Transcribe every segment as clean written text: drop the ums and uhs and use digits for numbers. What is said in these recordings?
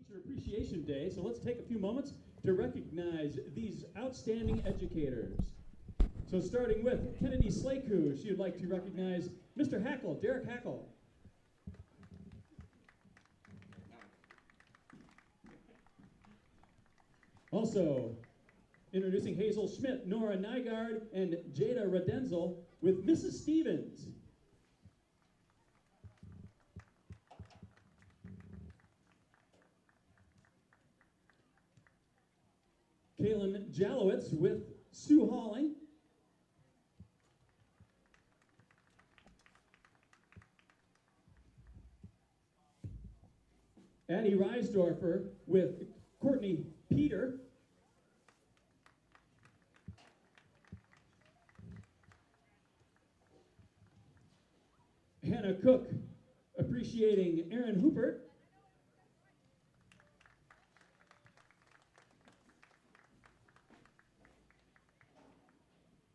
Teacher Appreciation Day, so let's take a few moments to recognize these outstanding educators. So starting with Kennedy Slaku, she would like to recognize Mr. Hackle, Derek Hackle. Also, introducing Hazel Schmidt, Nora Nygaard, and Jada Redenzel with Mrs. Stevens. Kaylin Jalowitz with Sue Halling. Addie Reisdorfer with Courtney Peter. Hannah Cook appreciating Aaron Hoopert.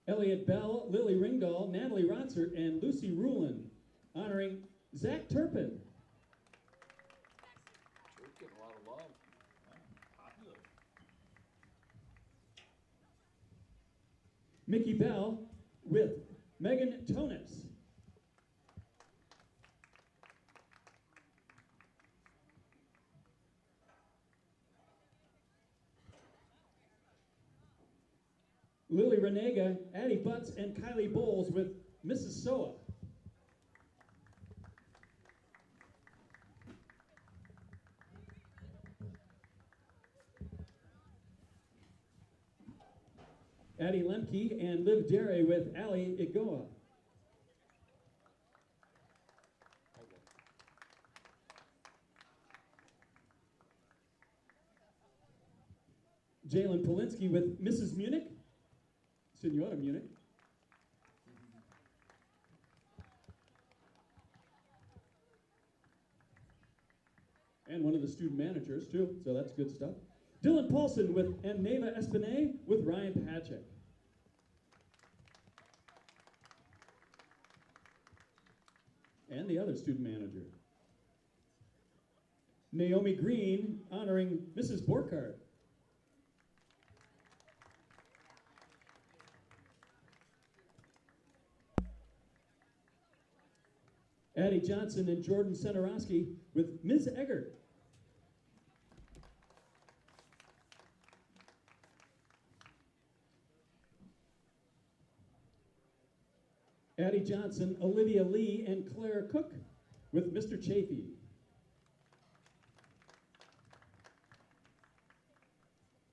Elliot Bell, Lily Ringdahl, Natalie Rotzert, and Lucy Rulin, honoring Zach Turpin. Getting a lot of love. Popular. Mickey Bell with Megan Tonis. Lily Renega, Addie Butts, and Kylie Bowles with Mrs. Soa. Addie Lemke and Liv Derry with Ali Igoa. Jalen Polinsky with Mrs. Munich, Senora Munich. And one of the student managers too, so that's good stuff. Dylan Paulson and Neva Espinay with Ryan Pachek. And the other student manager. Naomi Green honoring Mrs. Borkhardt. Addie Johnson and Jordan Senarowski with Ms. Eggert. Addie Johnson, Olivia Lee, and Claire Cook with Mr. Chafee.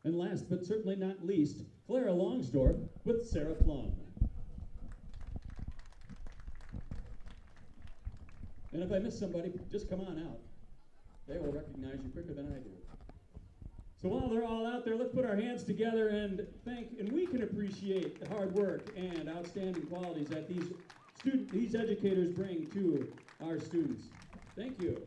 And last but certainly not least, Clara Longsdorff with Sarah Plum. And if I miss somebody, just come on out. They will recognize you quicker than I do. So while they're all out there, let's put our hands together and and we can appreciate the hard work and outstanding qualities that these educators bring to our students. Thank you.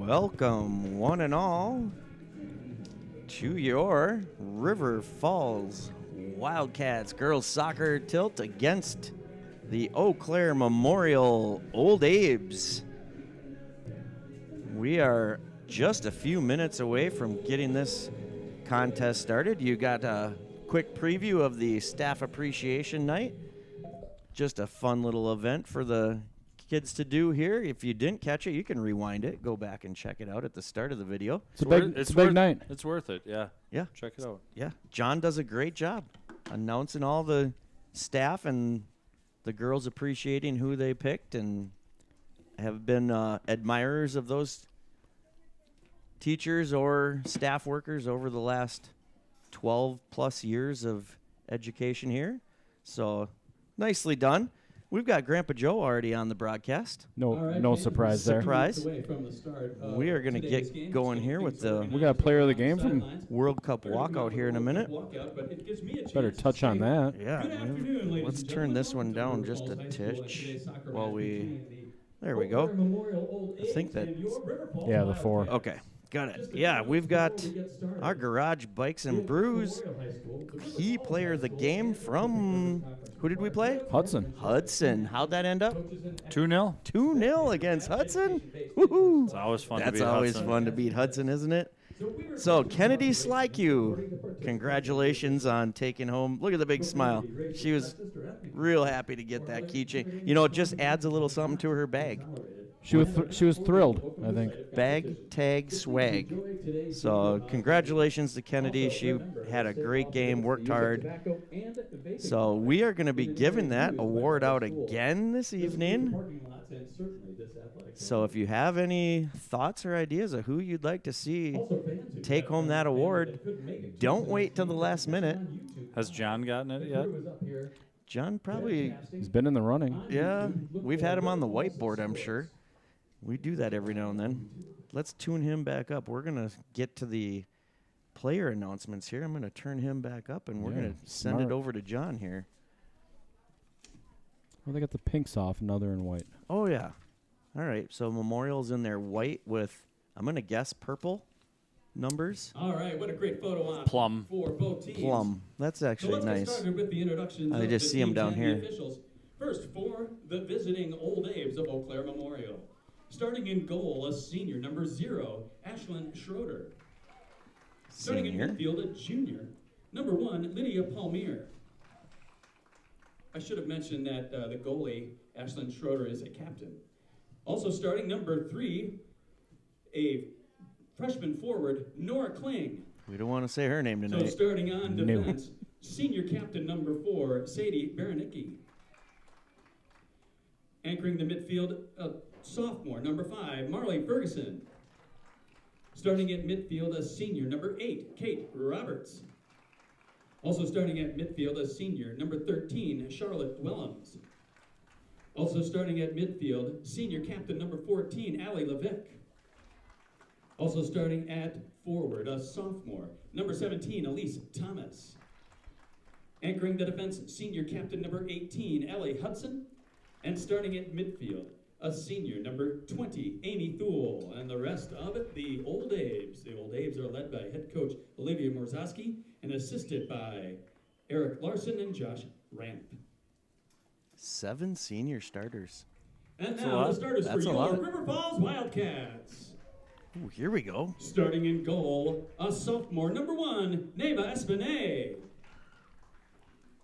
Welcome, one and all, to your River Falls Wildcats girls soccer tilt against the Eau Claire Memorial Old Abes. We are just a few minutes away from getting this contest started. You got a quick preview of the staff appreciation night. Just a fun little event for the kids to do here. If you didn't catch it, you can rewind it, go back and check it out at the start of the video. It's a big night. It's worth it, yeah. Yeah. Check it out. Yeah, John does a great job announcing all the staff and the girls appreciating who they picked and have been admirers of those teachers or staff workers over the last 12 plus years of education here. So nicely done. We've got Grandpa Joe already on the broadcast. No surprise there. Surprise. We are going to get going here with the We got a player of the game from. World Cup walkout here in a minute. Better touch on that. Yeah, let's turn this one down just a titch while we. There we go. I think that. Yeah, the 4. Okay, got it. Yeah, we've got our Garage Bikes and Brews key player of the game from. Who did we play? Hudson. Hudson. How'd that end up? 2-0. 2-0 against Hudson. Woohoo! It's always fun to beat That's always Hudson. fun to beat Hudson, isn't it? So Kennedy Slyke, congratulations on taking home. Look at the big smile. She was real happy to get that keychain. You know, it just adds a little something to her bag. She was thrilled, I think. Bag, tag, swag. So congratulations to Kennedy. She had a great game, worked hard. So we are going to be giving that award out again this evening. So if you have any thoughts or ideas of who you'd like to see take home that award, don't wait till the last minute. Has John gotten it yet? John probably, He's been in the running. yeah, we've had him on the whiteboard, I'm sure. We do that every now and then. Let's tune him back up. We're going to get to the player announcements here. I'm going to turn him back up, and we're going to send it over to John here. Well, they got the pinks off, and now they're in white. Oh, yeah. All right, so Memorial's in there white with, I'm going to guess, purple numbers. All right, what a great photo op Plum. for both teams. Plum. That's So actually let's get nice. started with the introductions I of just the see 'em teams down and here. the officials. First, for the visiting Old Abes of Eau Claire Memorial. Starting in goal, a senior, number 0, Ashlyn Schroeder. Starting Senior. in midfield, a junior, number 1, Lydia Palmier. I should have mentioned that the goalie, Ashlyn Schroeder, is a captain. Also starting, number 3, a freshman forward, Nora Kling. We don't want to say her name So tonight. starting on No. defense, senior captain number 4, Sadie Baranicki. Anchoring the midfield, sophomore number 5, Marley Ferguson. Starting at midfield, a senior number 8, Kate Roberts. Also starting at midfield, a senior number 13, Charlotte Willems. Also starting at midfield, senior captain number 14, Allie Levick. Also starting at forward, a sophomore, number 17, Elise Thomas. Anchoring the defense, senior captain number 18, Ellie Hudson. And starting at midfield, a senior, number 20, Amy Thule. And the rest of it, the Old Abes. The Old Abes are led by head coach Olivia Morzowski and assisted by Eric Larson and Josh Ramp. 7 senior starters. And That's a now lot. the starters That's for a your lot. River Falls Wildcats. Ooh, here we go. Starting in goal, a sophomore, number 1, Neva Espinay.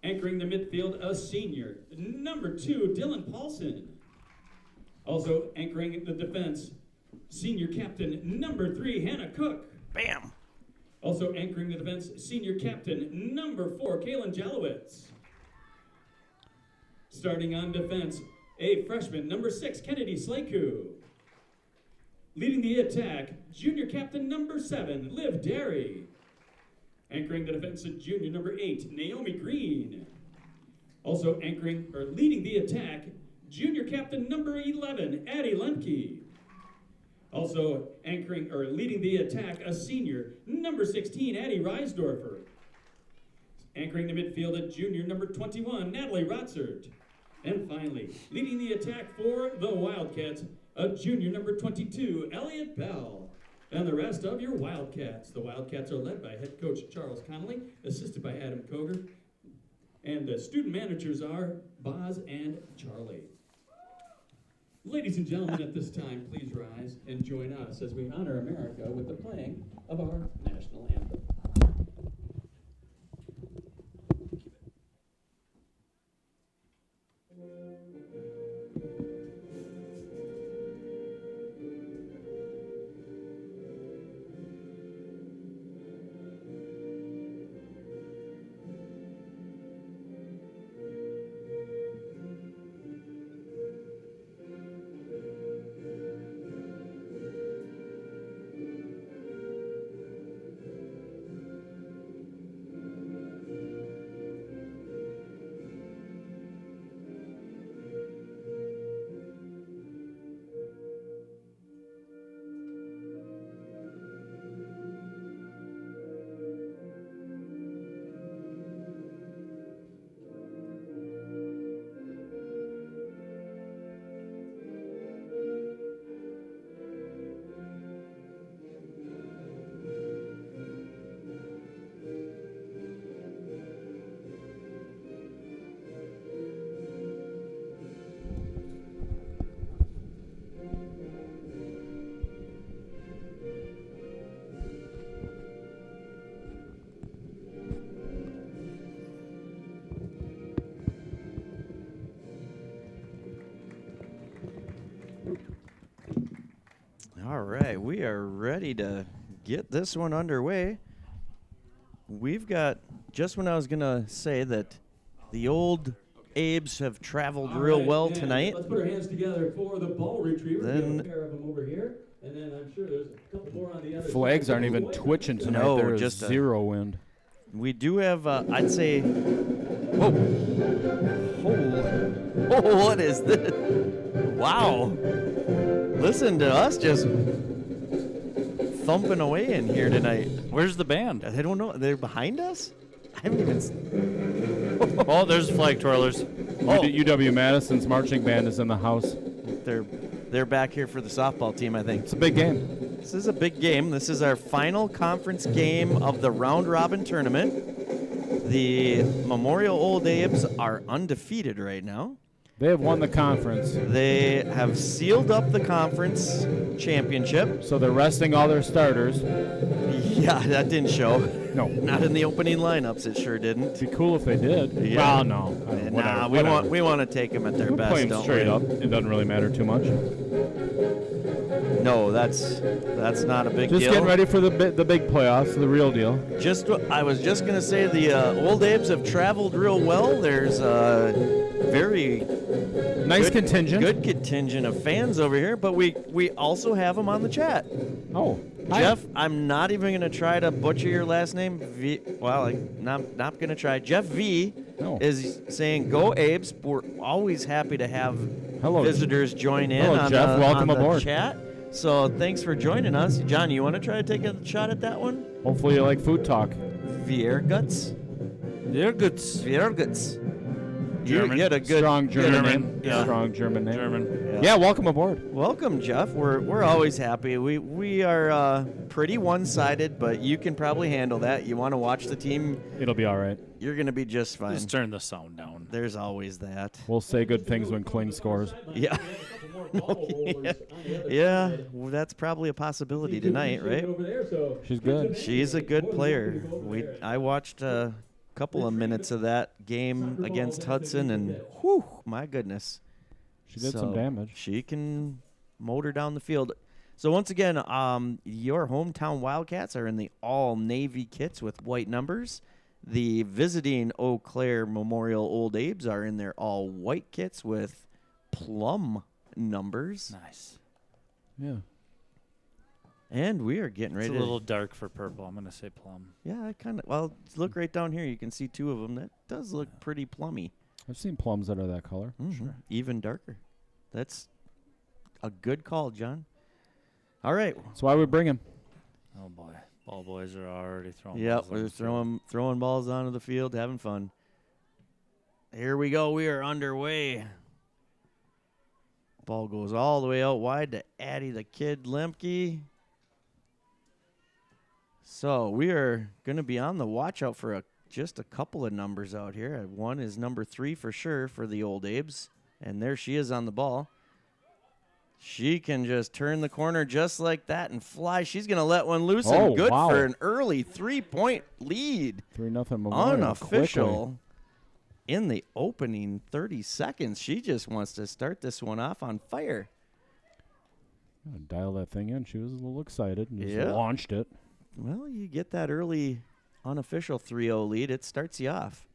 Anchoring the midfield, a senior, number 2, Dylan Paulson. Also anchoring the defense, senior captain, number 3, Hannah Cook. Bam! Also anchoring the defense, senior captain, number 4, Kaylin Jalowitz. Starting on defense, a freshman, number 6, Kennedy Slaku. Leading the attack, junior captain, number 7, Liv Derry. Anchoring the defense, junior number 8, Naomi Green. Also leading the attack, junior captain number 11, Addie Lemke. Also leading the attack, a senior, number 16, Addie Reisdorfer. Anchoring the midfield, a junior number 21, Natalie Rotzert. And finally, leading the attack for the Wildcats, junior number 22, Elliot Bell, and the rest of your Wildcats. The Wildcats are led by head coach Charles Connolly, assisted by Adam Koger, and the student managers are Boz and Charlie. Ladies and gentlemen, at this time, please rise and join us as we honor America with the playing of our national anthem. All right, we are ready to get this one underway. We've got, just when I was going to say that the old Abes have traveled real well tonight. Let's put our hands together for the ball retriever. We have a pair of them over here, and then I'm sure there's a couple more on the other Flags side. aren't even twitching tonight. No, There is just zero wind. We do have, I'd say, whoa. Oh, what is this? Wow. Listen to us just thumping away in here tonight. Where's the band? I don't know. They're behind us? I haven't even. Oh, there's flag twirlers. UW Madison's marching band is in the house. They're back here for the softball team, I think. It's a big game. This is a big game. This is our final conference game of the round-robin tournament. The Memorial Old Abes are undefeated right now. They have won the conference, They have sealed up the conference championship. so they're resting all their starters. Yeah, that didn't show. No. Not in the opening lineups. It sure didn't. It'd be cool if they did. Yeah. Well, no. Nah, Whatever. we want to take them at their We'll best. play them don't straight we? up. It doesn't really matter too much. No, that's not a big Just deal. getting ready for the big playoffs, the real deal. I was just gonna say the Old Abes have traveled real well. There's a very Nice contingent. good contingent of fans over here, but we also have them on the chat. Oh, Jeff, I'm not even gonna try to butcher your last name. I'm not gonna try. Jeff V No. is saying, "Go Abes." We're always happy to have Hello. visitors join in Hello, on Jeff. the, Welcome on the aboard. chat. So thanks for joining us, John. You want to try to take a shot at that one? Hopefully you like food talk. Vierguts. They're good. Vierguts. German. You had a good Strong German good name. Yeah. Strong German name. German. Yeah, welcome aboard. Welcome, Jeff. We're always happy. We are pretty one-sided, but you can probably handle that. You want to watch the team, It'll be all right. you're going to be just fine. Just turn the sound down. There's always that. We'll say good things when Kling scores. Yeah. Yeah, well, that's probably a possibility tonight, right? She's good. She's a good player. I watched a couple of minutes of that game against Hudson, and whew, my goodness. She did some damage. She can motor down the field. So once again, your hometown Wildcats are in the all-navy kits with white numbers. The visiting Eau Claire Memorial Old Abes are in their all-white kits with plum numbers. Nice. Yeah. And we are getting It's ready a little dark for purple. I'm going to say plum. Yeah, I kind of. Well, look right down here. You can see two of them. That does look pretty plummy. I've seen plums that are that color. Mhm. Even darker. That's a good call, John. All right. That's why we bring him. Oh, boy. Ball boys are already throwing Yep, balls on we're the field. throwing balls onto the field, having fun. Here we go. We are underway. Ball goes all the way out wide to Addie the Kid Lemke. So we are going to be on the watch out for just a couple of numbers out here. One is number 3 for sure for the Old Abes. And there she is on the ball. She can just turn the corner just like that and fly. She's going to let one loose and good wow. for an early 3-point lead. 3-0 Memorial. Unofficial. Quickly. In the opening 30 seconds, she just wants to start this one off on fire. Dial that thing in. She was a little excited and just Yeah. launched it. Well, you get that early unofficial 3-0 lead, it starts you off.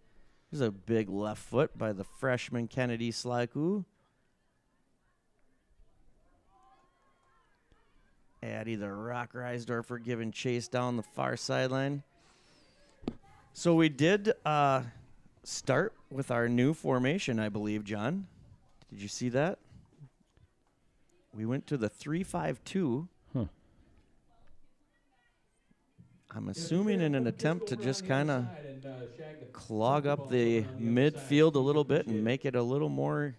There's a big left foot by the freshman Kennedy Slaku. Addie the Rock Reisdorfer giving chase down the far sideline. So we did start with our new formation, I believe, John. Did you see that? We went to the 3-5-2. Huh. I'm assuming in an attempt to just kind of clog up the midfield a little bit and make it a little more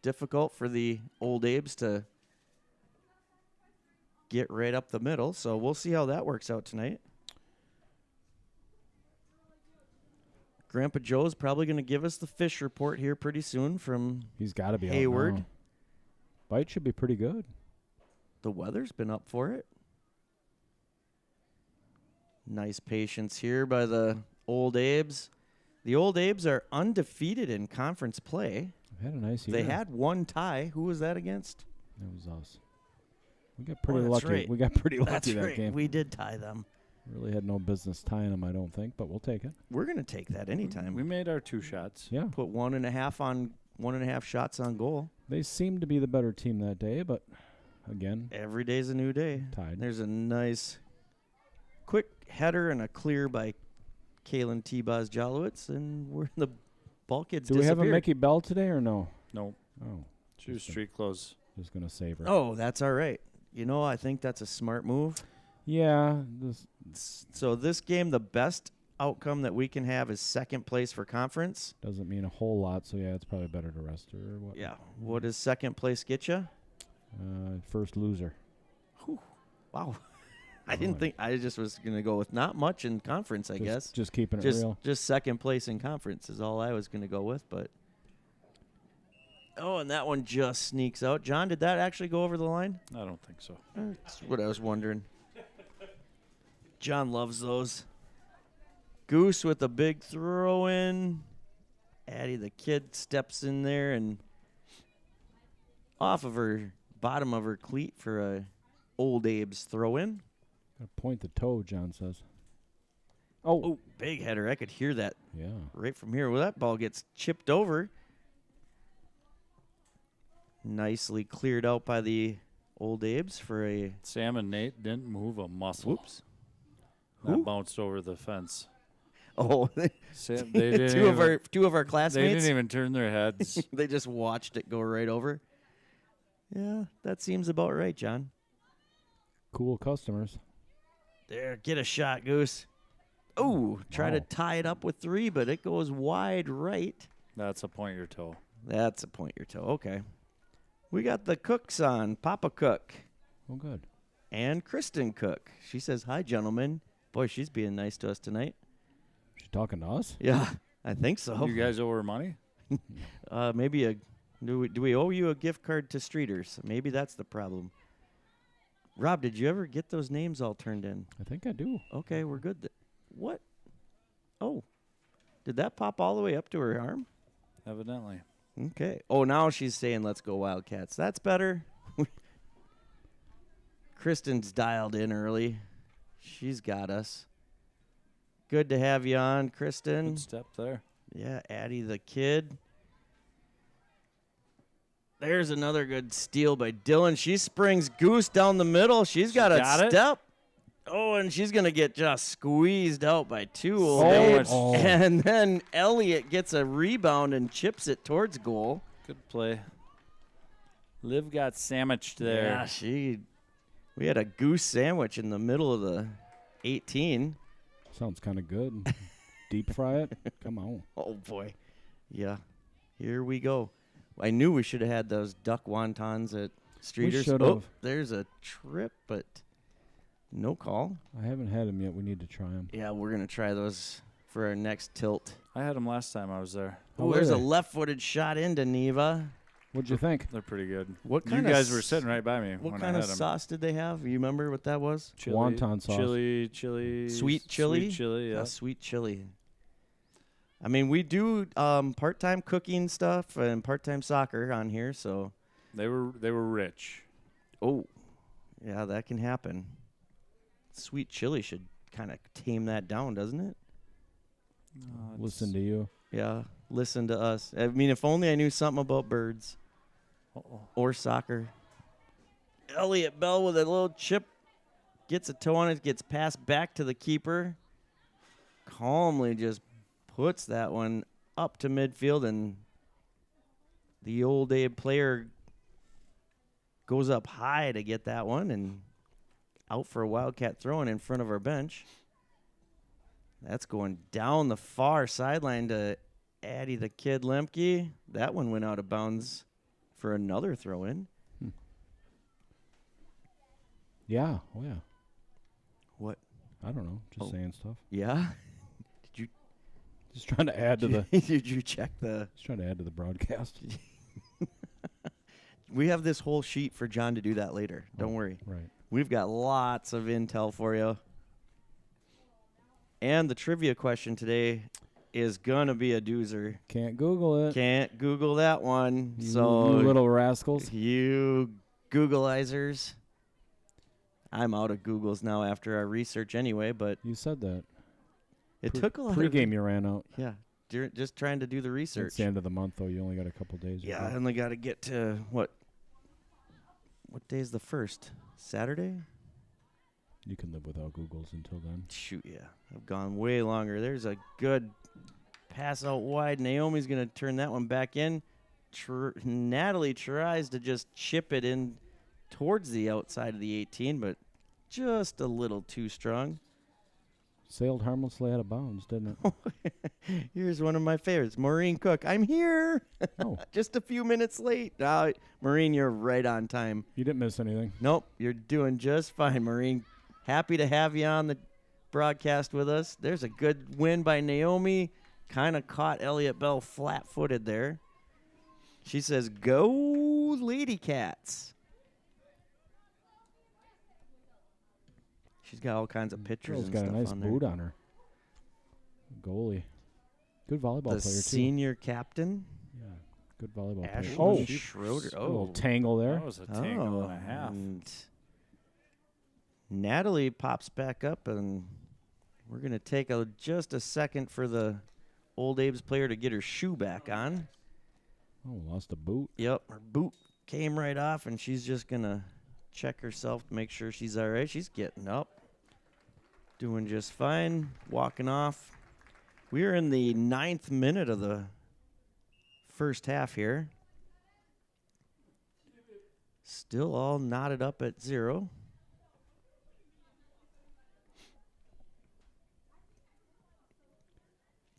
difficult for the Old Abes to get right up the middle. So we'll see how that works out tonight. Grandpa Joe's probably going to give us the fish report here pretty soon from He's got to be Hayward. out now. Bite should be pretty good. The weather's been up for it. Nice patience here by the Old Abes. The Old Abes are undefeated in conference play. They've had a nice year. They had one tie. Who was that against? It was us. We got pretty that's lucky. right. We got pretty That's lucky that right. game. We did tie them. Really had no business tying them, I don't think, but we'll take it. We're going to take that anytime. We made our 2 shots. Yeah. Put 1.5 shots on goal. They seemed to be the better team that day, but again, Every day's a new day. tied. There's a nice quick header and a clear by Kalen T-Boz Jolowitz, and we're the ball kids Do we have a disappeared. Mickey Bell today or no? Nope. Oh, She was street clothes. just going to save her. Oh, that's all right. You know, I think that's a smart move. Yeah. So this game, the best outcome that we can have is second place for conference. Doesn't mean a whole lot, so yeah, it's probably better to rest her. Or what? Yeah. What does second place get you? First loser. Wow. I didn't think. I just was going to go with not much in conference, I guess. Just keeping it Just real. just second place in conference is all I was going to go with, but oh, and that one just sneaks out. John, did that actually go over the line? I don't think so. That's what I was wondering. John loves those. Goose with a big throw in. Addie the Kid steps in there and off of her bottom of her cleat for a Old Abe's throw in. Gotta point the toe, John says. Oh. Oh, big header. I could hear that Yeah. right from here. Well, that ball gets chipped over. Nicely cleared out by the Old Abes for a Sam and Nate didn't move a muscle. whoops. That Who? bounced over the fence. Oh, Sam, they didn't two of our They classmates. didn't even turn their heads. They just watched it go right over. Yeah, that seems about right, John. Cool customers. There, get a shot, Goose. Oh, try to Wow. tie it up with 3, but it goes wide right. That's a point your toe. That's a point your toe. Okay. We got the cooks on, Papa Cook Oh, good. and Kristen Cook. She says, hi, gentlemen. Boy, she's being nice to us tonight. She talking to us? Yeah, I think so. You guys owe her money? Maybe do we owe you a gift card to Streeters? Maybe that's the problem. Rob, did you ever get those names all turned in? I think I do. Okay, we're good. What? Oh, did that pop all the way up to her arm? Evidently. Okay. Oh, now she's saying, let's go Wildcats. That's better. Kristen's dialed in early. She's got us. Good to have you on, Kristen. Good step there. Yeah, Addie the Kid. There's another good steal by Dylan. She springs Goose down the middle. She's got a it? step. Oh, and she's going to get just squeezed out by 2 Old So Abes. much- And then Elliott gets a rebound and chips it towards goal. Good play. Liv got sandwiched there. Yeah, we had a Goose sandwich in the middle of the 18. Sounds kind of good. Deep fry it? Come on. Oh, boy. Yeah. Here we go. I knew we should have had those duck wontons at Streeters. should Oh, have. there's a trip, but no call. I haven't had them yet. We need to try them. Yeah, we're going to try those for our next tilt. I had them last time I was there. Oh, Oh, there's a really? left-footed shot into Neva. What'd you think? They're pretty good. What You kind guys of were sitting right by me What when kind I of had 'em. sauce did they have? You remember what that was? Chili, Wonton sauce. Chili. Sweet chili? Sweet chili, yeah. A sweet chili. I mean, we do part-time cooking stuff and part-time soccer on here, so They were rich. oh, yeah, that can happen. Sweet chili should kind of tame that down, doesn't it? Listen to you. Yeah, listen to us. I mean, if only I knew something about birds or soccer. Elliot Bell with a little chip, gets a toe on it, gets passed back to the keeper. Calmly just puts that one up to midfield, and the old Abe player goes up high to get that one and out for a Wildcat throw-in in front of our bench. That's going down the far sideline to Addie the Kid Lemke. That one went out of bounds for another throw-in. Yeah. Oh, yeah. What? I don't know. Just saying stuff. Yeah? Just trying to add to the. Did you check the... Just trying to add to the broadcast. We have this whole sheet for John to do that later. Don't worry. Right. We've got lots of intel for you. And the trivia question today is going to be a doozer. Can't Google it. Can't Google that one. You, So you little rascals. you Googleizers. I'm out of Googles now after our research anyway, but You said that. it took a lot Pre-game, you ran out. Yeah, just trying to do the research. It's the end of the month, though. You only got a couple days. Yeah, I only got to get to what day is the first? Saturday? You can live without Googles until then. Shoot, yeah. I've gone way longer. There's a good pass out wide. Naomi's going to turn that one back in. Natalie tries to just chip it in towards the outside of the 18, but just a little too strong. Sailed harmlessly out of bounds, didn't it? Here's one of my favorites. Maureen Cook. I'm here. Oh. Just a few minutes late. Maureen, you're right on time. You didn't miss anything. Nope, you're doing just fine, Maureen. Happy to have you on the broadcast with us. There's a good win by Naomi. Kind of caught Elliot Bell flat-footed there. She says, "Go Lady Cats." She's got all kinds of pictures Girl's and got stuff a nice on boot there. on her. Goalie. Good volleyball The player, too. senior captain, Yeah, good volleyball Ashley player. Oh, Schroeder. a little Oh, tangle there. That was a tangle and a half. And Natalie pops back up, and we're going to take just a second for the Old Abe's player to get her shoe back on. Oh, lost a boot. Yep, her boot came right off, and she's just going to check herself to make sure she's all right. She's getting up, doing just fine, walking off. We are in the 9th minute of the first half here. Still all knotted up at 0.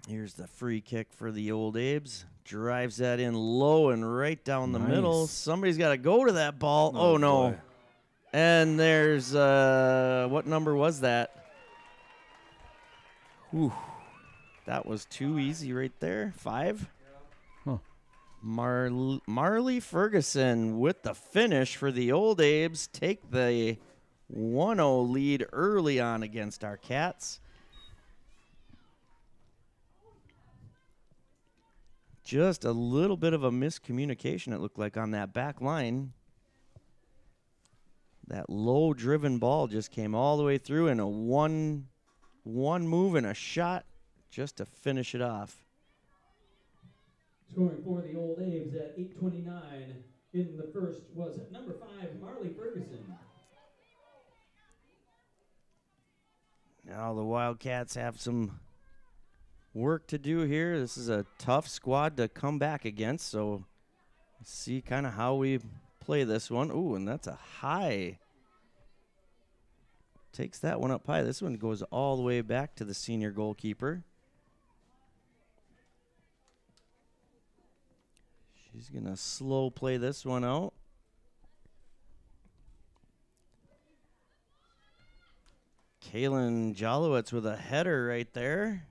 Here's the free kick for the Old Abes. Drives that in low and right down the middle. Nice. Somebody's got to go to that ball. Oh, no. boy. And there's, what number was that? Whew. That was too easy right there. 5. Huh. Marley Ferguson with the finish for the Old Abes. Take the 1-0 lead early on against our Cats. Just a little bit of a miscommunication, it looked like, on that back line. That low-driven ball just came all the way through, and a one move and a shot just to finish it off. Scoring for the Old Aves at 8:29 in the first was number 5, Marley Ferguson. Now the Wildcats have some work to do here. This is a tough squad to come back against, so let's see kind of how we play this one. Ooh, and that's a high. Takes that one up high. This one goes all the way back to the senior goalkeeper. She's going to slow play this one out. Kaylin Jolowitz with a header right there.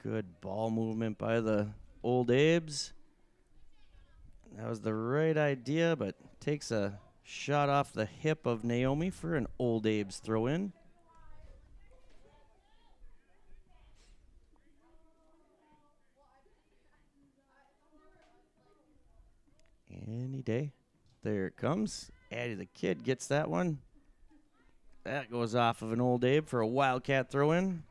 Good ball movement by the Old Abes. That was the right idea, but takes a shot off the hip of Naomi for an Old Abes throw in. Any day. There it comes. Addie the Kid gets that one. That goes off of an Old Abe for a Wildcat throw in.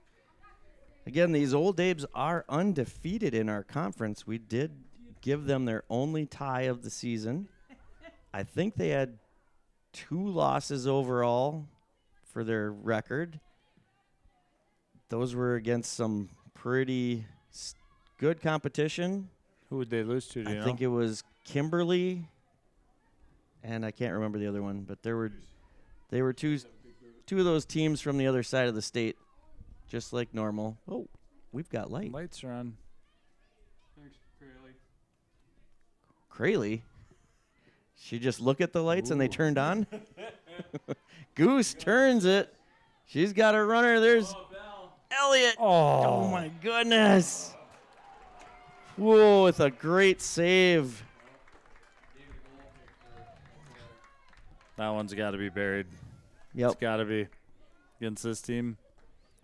Again, these Old Abes are undefeated in our conference. We did give them their only tie of the season. I think they had 2 losses overall for their record. Those were against some pretty good competition. Who would they lose to? Do you know? I think it was Kimberly, and I can't remember the other one, but they were two of those teams from the other side of the state, just like normal. Oh, we've got light. Lights are on. Thanks, Crayley. Crayley? She just look at the lights and they Ooh. turned on? Goose turns it. She's got a runner. There's Elliot. Oh, my goodness. Whoa, with a great save. That one's got to be buried. Yep. It's got to be against this team.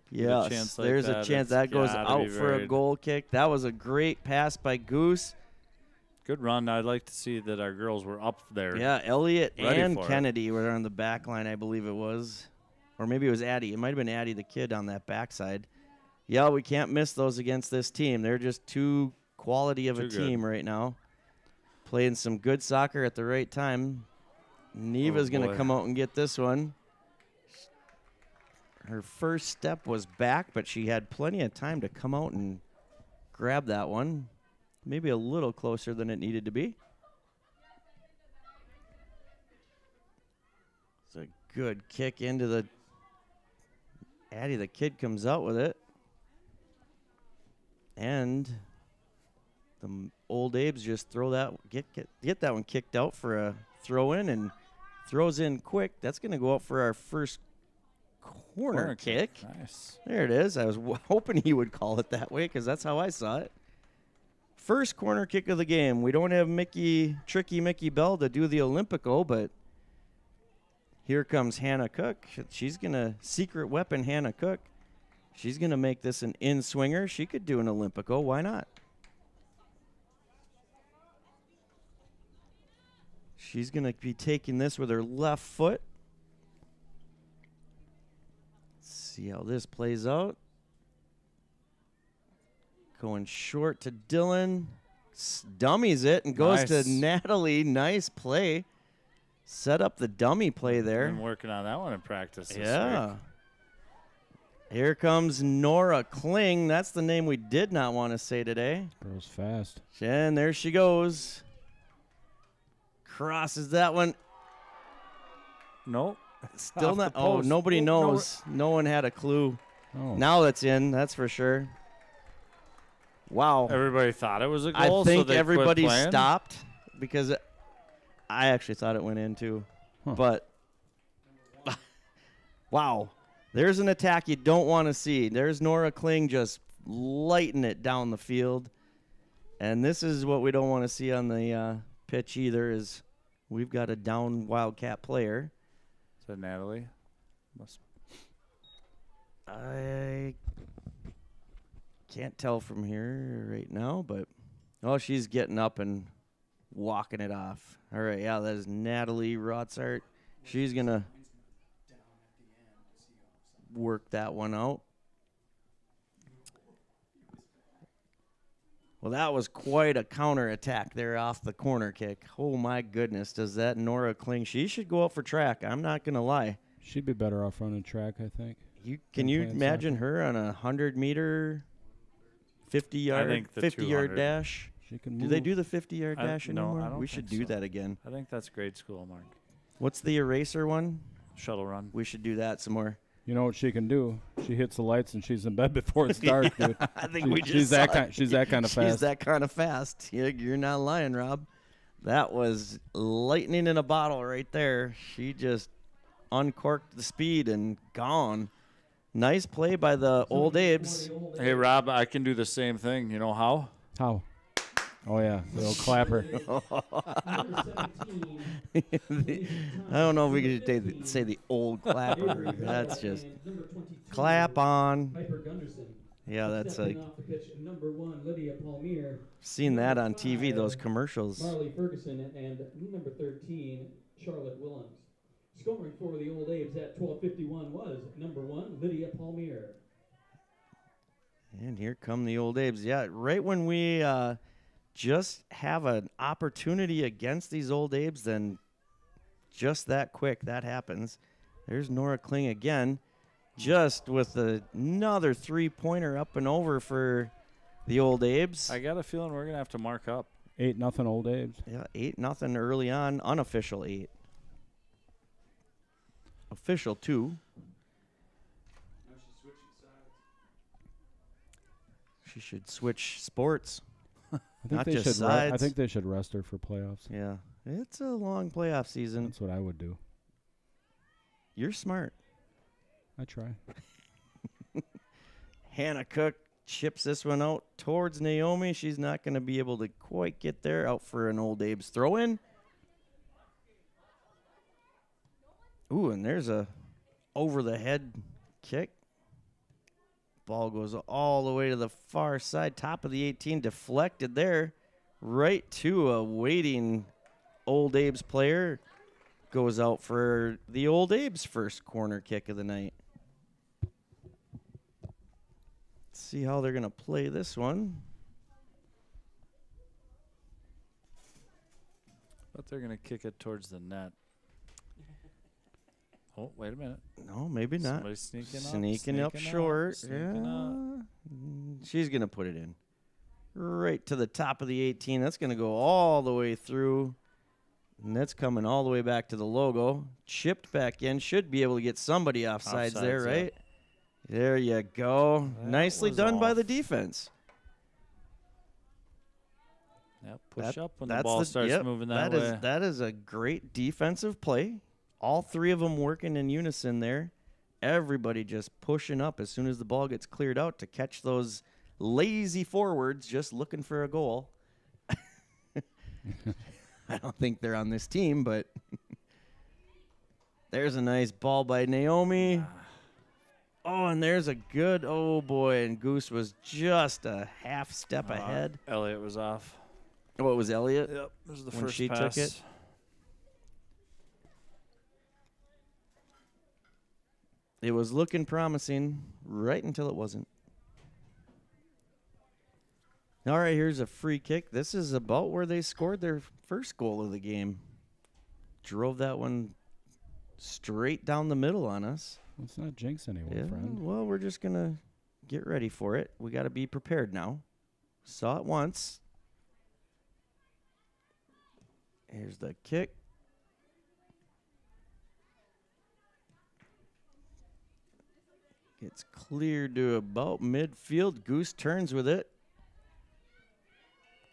Yes, chance like there's a that, chance it's that goes gotta out be for a buried. goal kick. That was a great pass by Goose. Good run. I'd like to see that our girls were up there. Yeah, Elliot Ready and for it. Kennedy were on the back line, I believe it was. Or maybe it was Addie. It might have been Addie the Kid on that backside. Yeah, we can't miss those against this team. They're just too quality of a Too good. team right now. Playing some good soccer at the right time. Neva's going to boy. come out and get this one. Her first step was back, but she had plenty of time to come out and grab that one. Maybe a little closer than it needed to be. It's a good kick into the... Addie the Kid comes out with it. And the Old Abes just throw that, get that one kicked out for a throw in and throws in quick. That's going to go out for our first corner kick. Nice. There it is. I was hoping he would call it that way because that's how I saw it. First corner kick of the game. We don't have Tricky Mickey Bell to do the Olympico, but here comes Hannah Cook. She's going to secret weapon Hannah Cook. She's going to make this an in-swinger. She could do an Olympico. Why not? She's going to be taking this with her left foot. Let's see how this plays out. Going short to Dylan. Dummies it and goes Nice. to Natalie. Nice play. Set up the dummy play there. Been working on that one in practice this Yeah. week. Here comes Nora Kling. That's the name we did not want to say today. Girl's fast. And there she goes. Crosses that one. Nope. Still Off the not. Oh, post. nobody Oh, no. knows. No one had a clue. Oh. Now that's in. That's for sure. Wow. Everybody thought it was a I goal, so think they quit everybody playing? stopped because I actually thought it went in too. Huh. But wow. There's an attack you don't want to see. There's Nora Kling just lighting it down the field. And this is what we don't want to see on the pitch either is we've got a down Wildcat player. Is that Natalie? Must. I can't tell from here right now, but oh, she's getting up and walking it off. All right, yeah, that is Natalie Rotzart. She's going to work that one out. Well, that was quite a counterattack there off the corner kick. Oh, my goodness, does that Nora Kling? She should go out for track. I'm not going to lie. She'd be better off running track, I think. Can you playing imagine soccer. her on a 100-meter, 50-yard, think the 50-yard 200. dash? She can Do move. they do the 50-yard I- dash no, anymore? I don't We should think do so. that again. I think that's grade school, Mark. What's the eraser one? Shuttle run. We should do that some more. You know what she can do? She hits the lights and she's in bed before it's dark, dude. I think She's that kind of fast. She's that kind of fast. You're not lying, Rob. That was lightning in a bottle right there. She just uncorked the speed and gone. Nice play by the Old Abes. Hey, Rob, I can do the same thing. You know how? How? Oh, yeah. The old clapper. I don't know if we could say the old clapper. That's just clap on. Yeah, that's like seen that on TV, those commercials. Marley Ferguson and number 13, Charlotte Willems. Scoring for the Old Abes at 12:51 was number 1, Lydia Palmier. And here come the Old Abes. Yeah, right when we just have an opportunity against these Old Abes, then just that quick, that happens. There's Nora Kling again, just with another three-pointer up and over for the Old Abes. I got a feeling we're going to have to mark up. 8-0 Old Abes. Yeah, 8-0 early on, unofficial 8. Official 2. She should switch sports. Not just sides. I think they should rest her for playoffs. Yeah, it's a long playoff season. That's what I would do. You're smart. I try. Hannah Cook chips this one out towards Naomi. She's not going to be able to quite get there. Out for an Old Abe's throw-in. Ooh, and there's a over-the-head kick. Ball goes all the way to the far side, top of the 18, deflected there, right to a waiting Old Abe's player. Goes out for the Old Abe's first corner kick of the night. Let's see how they're going to play this one. But they're going to kick it towards the net. Oh, wait a minute. No, maybe not. Somebody's sneaking up short. Sneaking up. She's going to put it in. Right to the top of the 18. That's going to go all the way through. And that's coming all the way back to the logo. Chipped back in. Should be able to get somebody offsides there, right? Yeah. There you go. That Nicely was done by off. the defense. Yep, push up when the ball starts moving that way. way. That is a great defensive play. All three of them working in unison there. Everybody just pushing up as soon as the ball gets cleared out to catch those lazy forwards just looking for a goal. I don't think they're on this team, but there's a nice ball by Naomi. Oh, and there's a good, oh boy, and Goose was just a half step ahead. Elliott was off. Oh, it was Elliott? Yep, it was the when first she pass. took it. It was looking promising right until it wasn't. All right, here's a free kick. This is about where they scored their first goal of the game. Drove that one straight down the middle on us. Let's not jinx anyone, friend. Well, we're just going to get ready for it. We got to be prepared now. Saw it once. Here's the kick. Gets cleared to about midfield. Goose turns with it.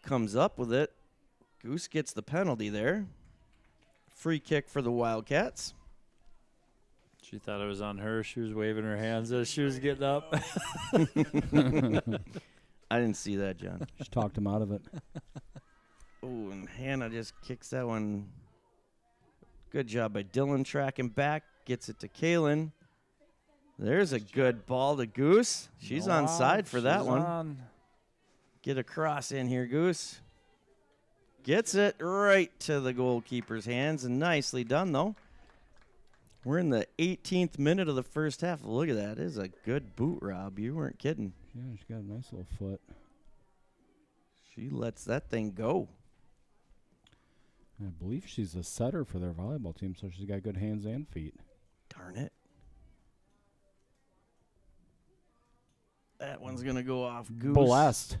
Comes up with it. Goose gets the penalty there. Free kick for the Wildcats. She thought it was on her. She was waving her hands as she was getting up. I didn't see that, John. Just talked him out of it. Oh, and Hannah just kicks that one. Good job by Dylan tracking back. Gets it to Kaylin. There's a good ball to Goose. She's on side for that one. On. Get a cross in here, Goose. Gets it right to the goalkeeper's hands. And nicely done, though. We're in the 18th minute of the first half. Look at that. It is a good boot, Rob. You weren't kidding. Yeah, she got a nice little foot. She lets that thing go. I believe she's a setter for their volleyball team, so she's got good hands and feet. Darn it. That one's going to go off Goose. Blessed.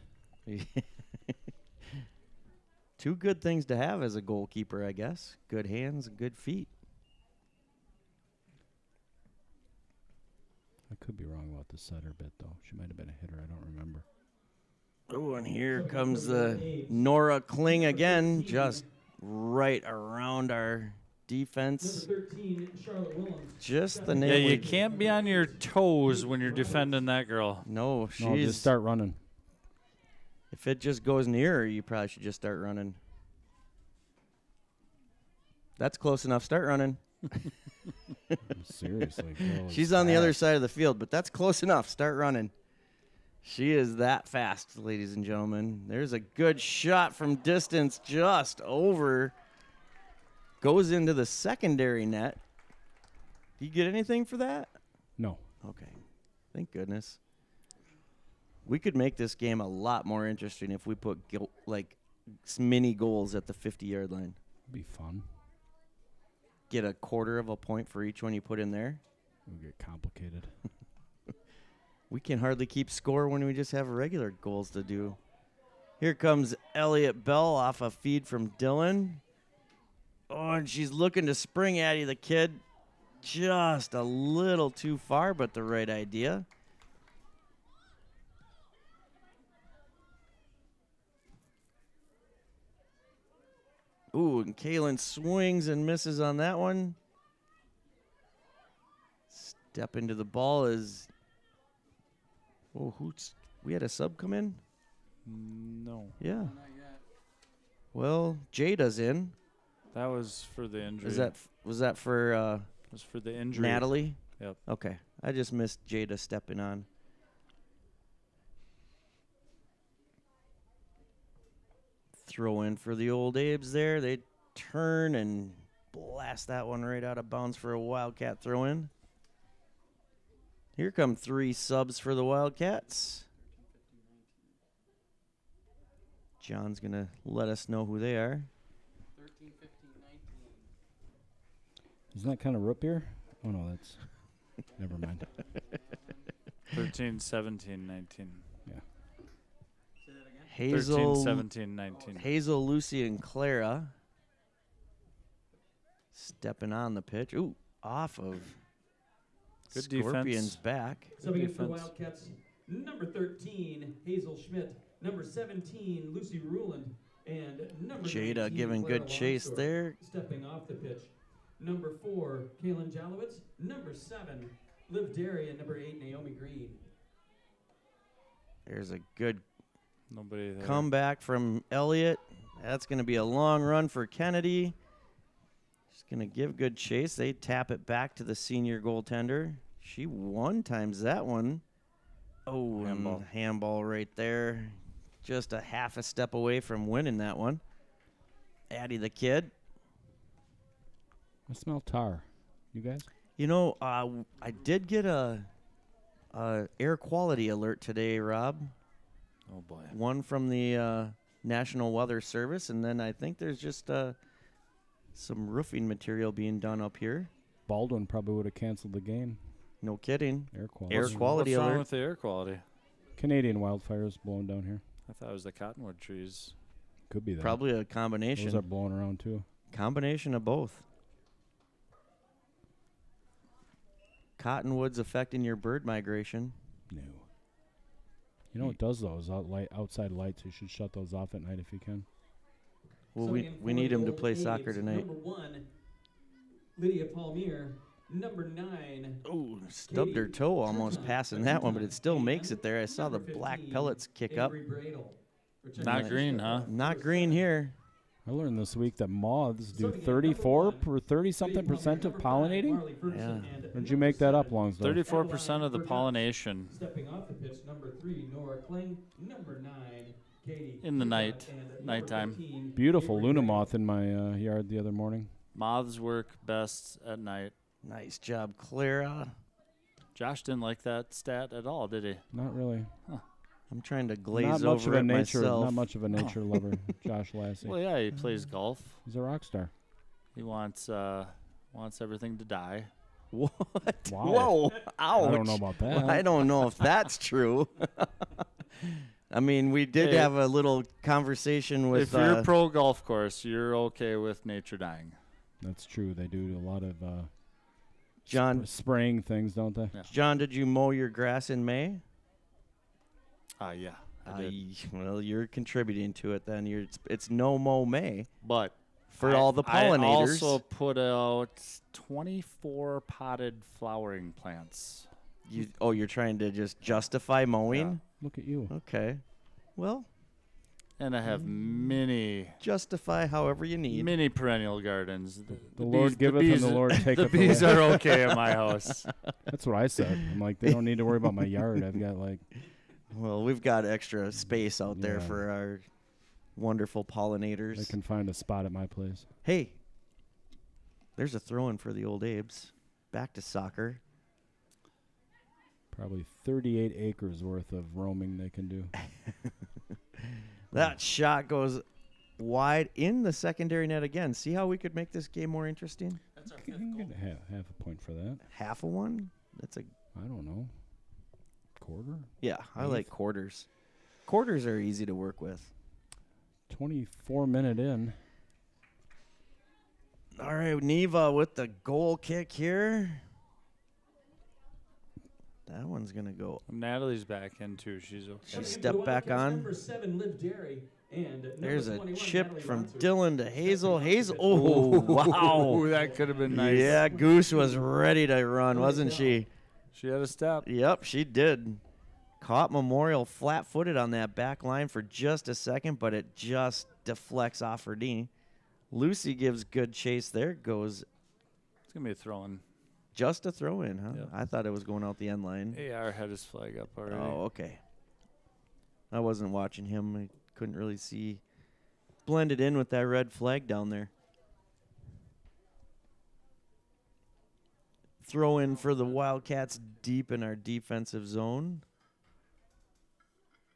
Two good things to have as a goalkeeper, I guess. Good hands and good feet. I could be wrong about the setter bit, though. She might have been a hitter. I don't remember. Oh, and here comes the Nora Kling again, just right around our defense. Number 13, Charlotte Willems. Just the Yeah, name. you can't be on your toes when you're defending that girl. No, No, she's. just start running. If it just goes near her, you probably should just start running. That's close enough. Start running. Seriously. girl is She's on the other fast. side of the field, but that's close enough. Start running. She is that fast, ladies and gentlemen. There's a good shot from distance, just over. Goes into the secondary net. You get anything for that? No. Okay. Thank goodness. We could make this game a lot more interesting if we put mini goals at the 50-yard line. It'd be fun. Get a quarter of a point for each one you put in there. It'll get complicated. We can hardly keep score when we just have regular goals to do. Here comes Elliot Bell off a feed from Dylan. Oh, and she's looking to spring at you, the kid. Just a little too far, but the right idea. Ooh, and Kaylin swings and misses on that one. Step into the ball is... Oh, we had a sub come in? No. Yeah. Well, Jada's in. That was for the injury. Was that for It was for the injury. Natalie? Yep. Okay. I just missed Jada stepping on. Throw in for the old Abes there. They turn and blast that one right out of bounds for a Wildcat throw in. Here come 3 subs for the Wildcats. John's going to let us know who they are. 13, 15, 19. Isn't that kind of root beer? Oh, no, that's... Never mind. 13, 17, 19. Yeah. Say that again. 13, Hazel, 17, 19. Hazel, Lucy, and Clara stepping on the pitch. Ooh, off of Good Scorpion's defense. back. Subbing in for Defense. Wildcats, number 13, Hazel Schmidt. Number 17, Lucy Ruland. And number Jada 19, giving Clara good chase Longsdorf, there. Stepping off the pitch. Number 4, Kaylin Jalowitz. Number 7, Liv Derry. And number 8, Naomi Green. There's a good Nobody there. comeback from Elliott. That's going to be a long run for Kennedy. She's going to give good chase. They tap it back to the senior goaltender. She one times that one. Oh, Handball. and handball right there. Just a half a step away from winning that one. Addie the kid. I smell tar. You guys? You know, I did get a air quality alert today, Rob. Oh, boy. One from the National Weather Service, and then I think there's just some roofing material being done up here. Baldwin probably would have canceled the game. No kidding. Air quality. Air quality What's wrong alert. with the air quality? Canadian wildfires blowing down here. I thought it was the cottonwood trees. Could be that. Probably a Those are combination. blowing around too. Combination of both. Cottonwoods affecting your bird migration. No. You know what does though is outside lights. You should shut those off at night if you can. Well, Subbing in we for need the him to Old play soccer Abes, tonight. Number 1, Lydia Palmier. Number 9, Oh, stubbed her toe almost passing that one, but it still makes it there. I saw the black pellets kick up. Avery Bradle. We're checking Not out green, stuff. huh? Not green here. I learned this week that moths do Subbing in 34 number 1, or 30 something percent of pollinating. Marley Ferguson, Yeah. and Or did you make that up, number 7, Longsdorf? 34% of the pollination Stepping off the pitch, number 3, Nora Kling. Number 9, Katie. in the Kuba, night, and number nighttime. 15, Beautiful Avery Luna Bradle. moth in my yard the other morning. Moths work best at night. Nice job, Clara. Josh didn't like that stat at all, did he? Not really. I'm trying to glaze Not much of over a it nature. myself. Not much of a nature lover, Josh Lassie. Well, yeah, he plays golf. He's a rock star. He wants everything to die. What? Wow. Whoa! Ouch! I don't know about that. I don't know if that's true. I mean, we did Hey, have a little conversation with. If you're a pro golf course, you're okay with nature dying. That's true. They do a lot of John, spraying things, don't they? Yeah. John, did you mow your grass in May? Yeah. I did. Well, you're contributing to it then. It's no mow May But for all the pollinators. I also put out 24 potted flowering plants. You're trying to just justify mowing? Look at you. Okay. Well, And I have many justify however you need. perennial gardens. The Lord giveth and the Lord taketh The bees away. are okay at my house. That's what I said. I'm like, they don't need to worry about my yard. I've got like, Well, we've got extra space out there Yeah. for our wonderful pollinators. they can find a spot at my place. Hey, there's a throw-in for the old Abes. Back to soccer. Probably 38 acres worth of roaming they can do. That shot goes wide in the secondary net again. See how we could make this game more interesting? That's our You can get half a point for that. Half a one? That's a I don't know. Quarter? yeah. I Eighth? like quarters. Quarters are easy to work with. 24-minute in. All right, Neva with the goal kick here. That one's gonna go. Natalie's back in too. She's okay. She stepped back on. Number 7, Liv Derry, and number There's a 21, chip Natalie from Ronser. Dylan to Hazel. Hazel. Oh, wow. Ooh, that could have been nice. Yeah, Goose was ready to run, wasn't she? She had a step. Yep, she did. Caught Memorial flat-footed on that back line for just a second, but it just deflects off her knee. Lucy gives good chase there. Goes It's going to be a throw-in. just a throw-in, huh? Yep. I thought it was going out the end line. AR had his flag up already. Oh, okay. I wasn't watching him. I couldn't really see. Blended in with that red flag down there. Throw in for the Wildcats deep in our defensive zone.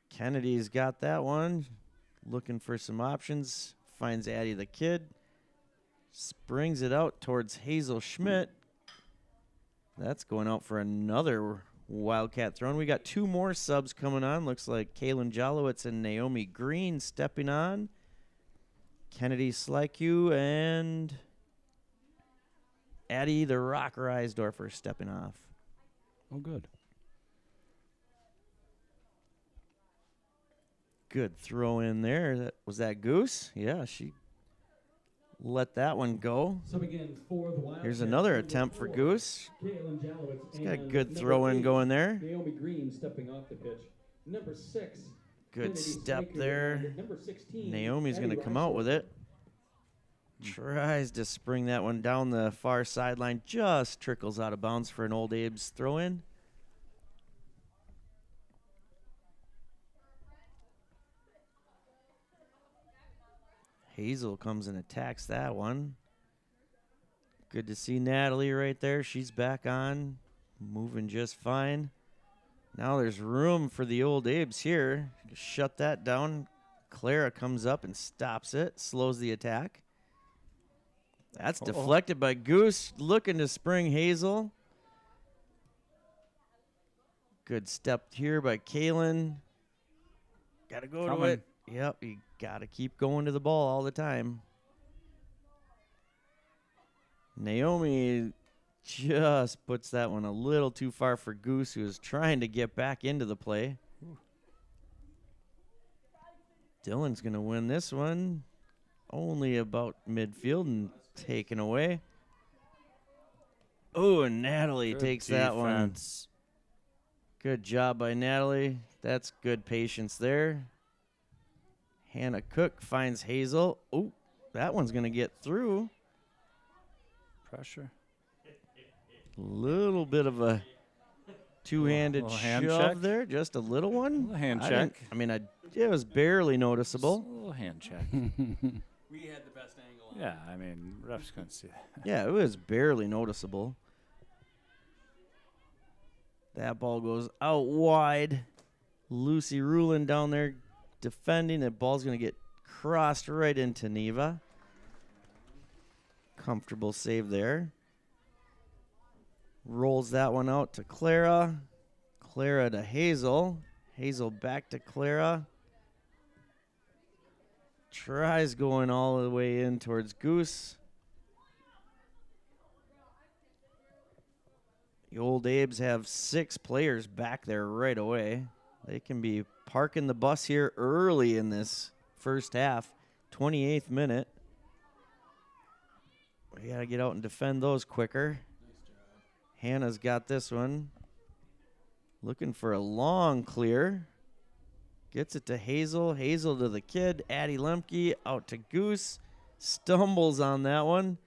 Kennedy's got that one. Looking for some options. Finds Addie the Kid. Springs it out towards Hazel Schmidt. That's going out for another Wildcat throw. We got two more subs coming on. Looks like Kaylin Jolowitz and Naomi Green stepping on. Kennedy Slykew and Addie the Rock Reisdorfer stepping off. Oh, good. Good throw in there. Was that Goose? Yeah, she let that one go. So again, for the Wildcats, Here's another number attempt for 4, Goose. Caitlin Jalowitz, She's got and good number throw in 8, going there. Naomi Green stepping off the pitch. Number 6. Good Kennedy step Slykew, there. and number 16. Naomi's going to Addie come out with Reisdorfer. it. Tries to spring that one down the far sideline. Just trickles out of bounds for an old Abe's throw in. Hazel comes and attacks that one. Good to see Natalie right there. She's back on. Moving just fine. Now there's room for the old Abes here. Just shut that down. Clara comes up and stops it. Slows the attack. That's deflected by Goose. Looking to spring Hazel. Good step here by Kaylin. Got to go to Coming. it. Yep, you got to keep going to the ball all the time. Naomi just puts that one a little too far for Goose, who is trying to get back into the play. Dylan's going to win this one. Only about midfield and taken away. Oh, and Natalie Good takes that one. defense. Good job by Natalie. That's good patience there. Hannah Cook finds Hazel. Oh, that one's going to get through. Pressure. Little bit of a two-handed Little hand shove check. there. Just a little one. Little hand I check. didn't- I mean, it was barely Just a noticeable. little hand check. We had the best angle on Yeah, I mean, refs couldn't see that. Yeah, it was barely noticeable. That ball goes out wide. Lucy Rulin down there defending. That ball's going to get crossed right into Neva. Comfortable save there. Rolls that one out to Clara. Clara to Hazel. Hazel back to Clara. Tries going all the way in towards Goose. The Old Abes have 6 players back there right away. They can be parking the bus here early in this first half. 28th minute. We got to get out and defend those quicker. Hannah's got this one. Looking for a long clear. Gets it to Hazel. Hazel to the kid. Addie Lemke out to Goose. Stumbles on that one.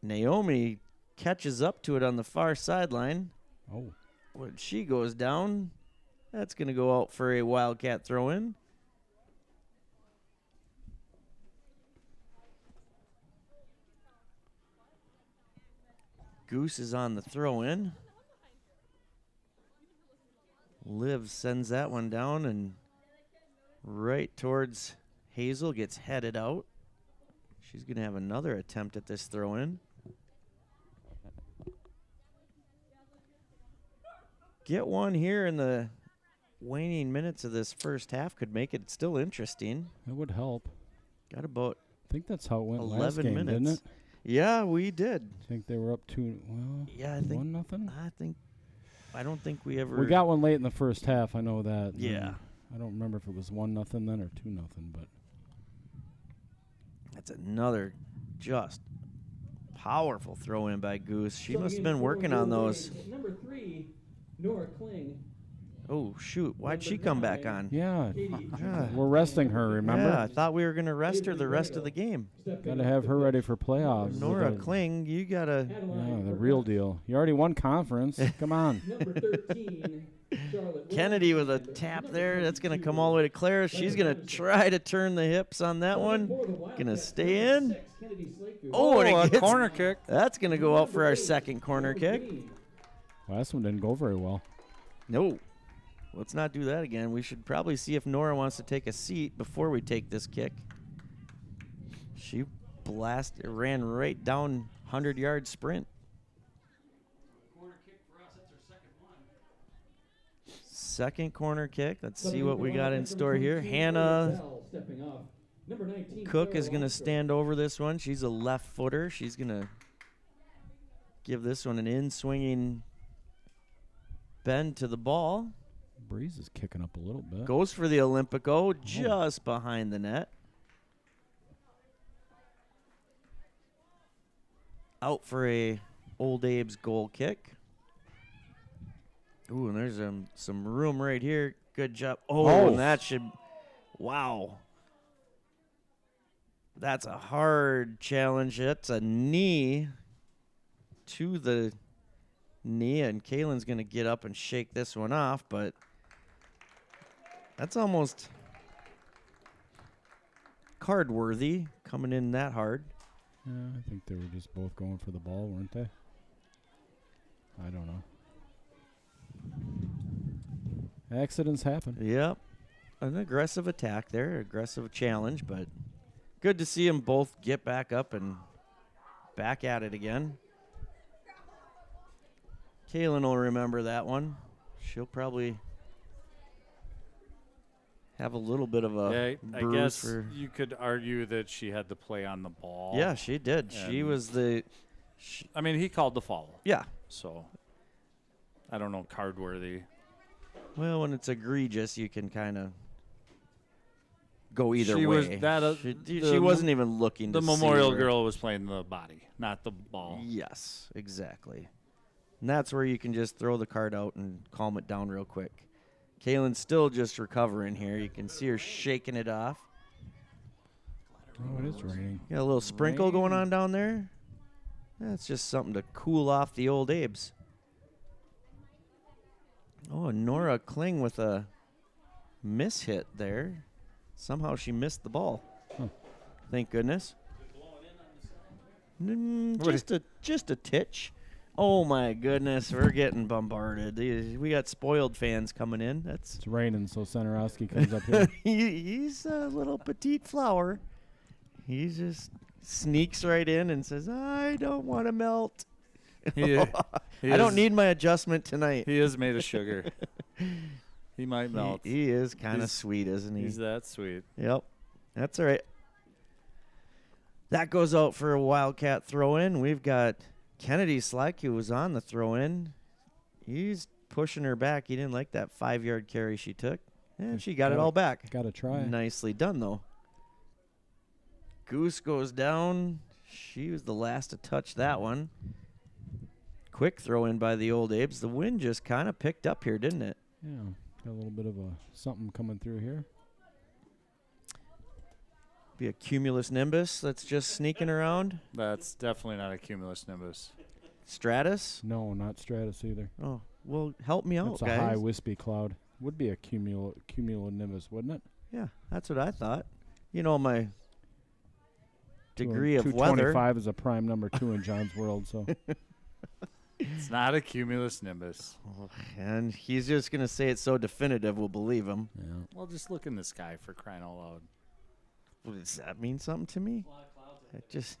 Naomi catches up to it on the far sideline. Oh. When she goes down, that's going to go out for a Wildcat throw-in. Goose is on the throw-in. Liv sends that one down and right towards Hazel, gets headed out. She's going to have another attempt at this throw-in. Get one here in the waning minutes of this first half could make it still interesting. That would help. Got about I think that's how it went 11 last game, minutes. didn't it? Yeah, we did. I think they were up 2, well, Yeah, I think 1-0. I don't think we ever. We got one late in the first half. I know that. and Yeah. I don't remember if it was 1-0 then or 2-0, but That's another just powerful throw in by Goose. She So must have again, been for working the on Old those. Abes, Number 3, Nora Kling. Oh, shoot. Why'd Number she come back 9, on? yeah, Katie Yeah. we're resting her. Remember, Yeah, I thought we were going to rest her the rest of the game. got to have her ready for playoffs. Nora We gotta- Kling, you got to. Yeah, the real deal. You already won conference. Come on. Number 13, Charlotte Kennedy with a Williams. tap Number there. That's going to 22, come all the way to Clara. She's going to try to turn the hips on that one. for the Going to Wildcats, stay number in. 6, Kennedy Slaku. Oh, and a it gets, corner kick. That's going to go out for our second corner Number kick. 3, Last one didn't go very well. No. Let's not do that again. We should probably see if Nora wants to take a seat before we take this kick. She ran right down 100-yard sprint. Corner kick for us. That's our second one. Second corner kick. Let's see Coming what for we the got in Wildcats, store number here. 22, Hannah Bell stepping up. Number 19, Cook Clara is going to Longstrop. stand over this one. She's a left footer. She's going to give this one an in-swinging bend to the ball. Breeze is kicking up a little bit. Goes for the Olympico just behind the net. Out for a Old Abe's goal kick. Ooh, and there's some room right here. Good job. Oh, and that should. Wow. That's a hard challenge. That's a knee to the knee, and Kaylin's going to get up and shake this one off, but that's almost card worthy coming in that hard. Yeah, I think they were just both going for the ball, weren't they? I don't know. Accidents happen. Yep. An aggressive attack there, aggressive challenge, but good to see them both get back up and back at it again. Kaylin will remember that one. She'll probably have a little bit of a Yeah, I bruise guess for. you could argue that she had the play on the ball. Yeah, she did. She And- was the. I mean, he called the foul, Yeah. so I don't know, card worthy. Well, when it's egregious, you can kind of go either She way. was that, she the wasn't even looking. The to see Memorial where- girl was playing the body, not the ball. Yes, exactly. And that's where you can just throw the card out and calm it down real quick. Kaylin's still just recovering here. You can see her shaking it off. Oh, it is raining. Got a little sprinkle going on down there. That's just something to cool off the Old Abes. Oh, and Nora Kling with a miss hit there. Somehow she missed the ball. Huh. Thank goodness. Just a titch. Oh my goodness, we're getting bombarded. We got spoiled fans coming in. That's It's raining, so Centerowski comes up here. he's a little petite flower. He just sneaks right in and says, "I don't want to melt. He I don't is- need my adjustment tonight." He is made of sugar. He might melt. He is kind of He's- sweet, isn't he? He's that sweet. Yep. That's all right. That goes out for a Wildcat throw in. We've got Kennedy Slyke was on the throw-in. He's pushing her back. He didn't like that 5-yard carry she took. And she got it all back. Got to try. Nicely done, though. Goose goes down. She was the last to touch that one. Quick throw in by the Old Abes. The wind just kind of picked up here, didn't it? Yeah, got a little bit of something coming through here. Be a cumulus nimbus that's just sneaking around. That's definitely not a cumulus nimbus. Stratus? No, not stratus either. Oh, well, help me out, It's a guys. high wispy cloud. Would be a cumulonimbus, wouldn't it? Yeah, that's what I thought. You know, my degree of weather. 225 is a prime number 2 in John's world, so. It's not a cumulus nimbus. Oh, and he's just going to say it's so definitive, we'll believe him. Yeah. Well, just look in the sky for crying out loud. Well, does that mean something to me?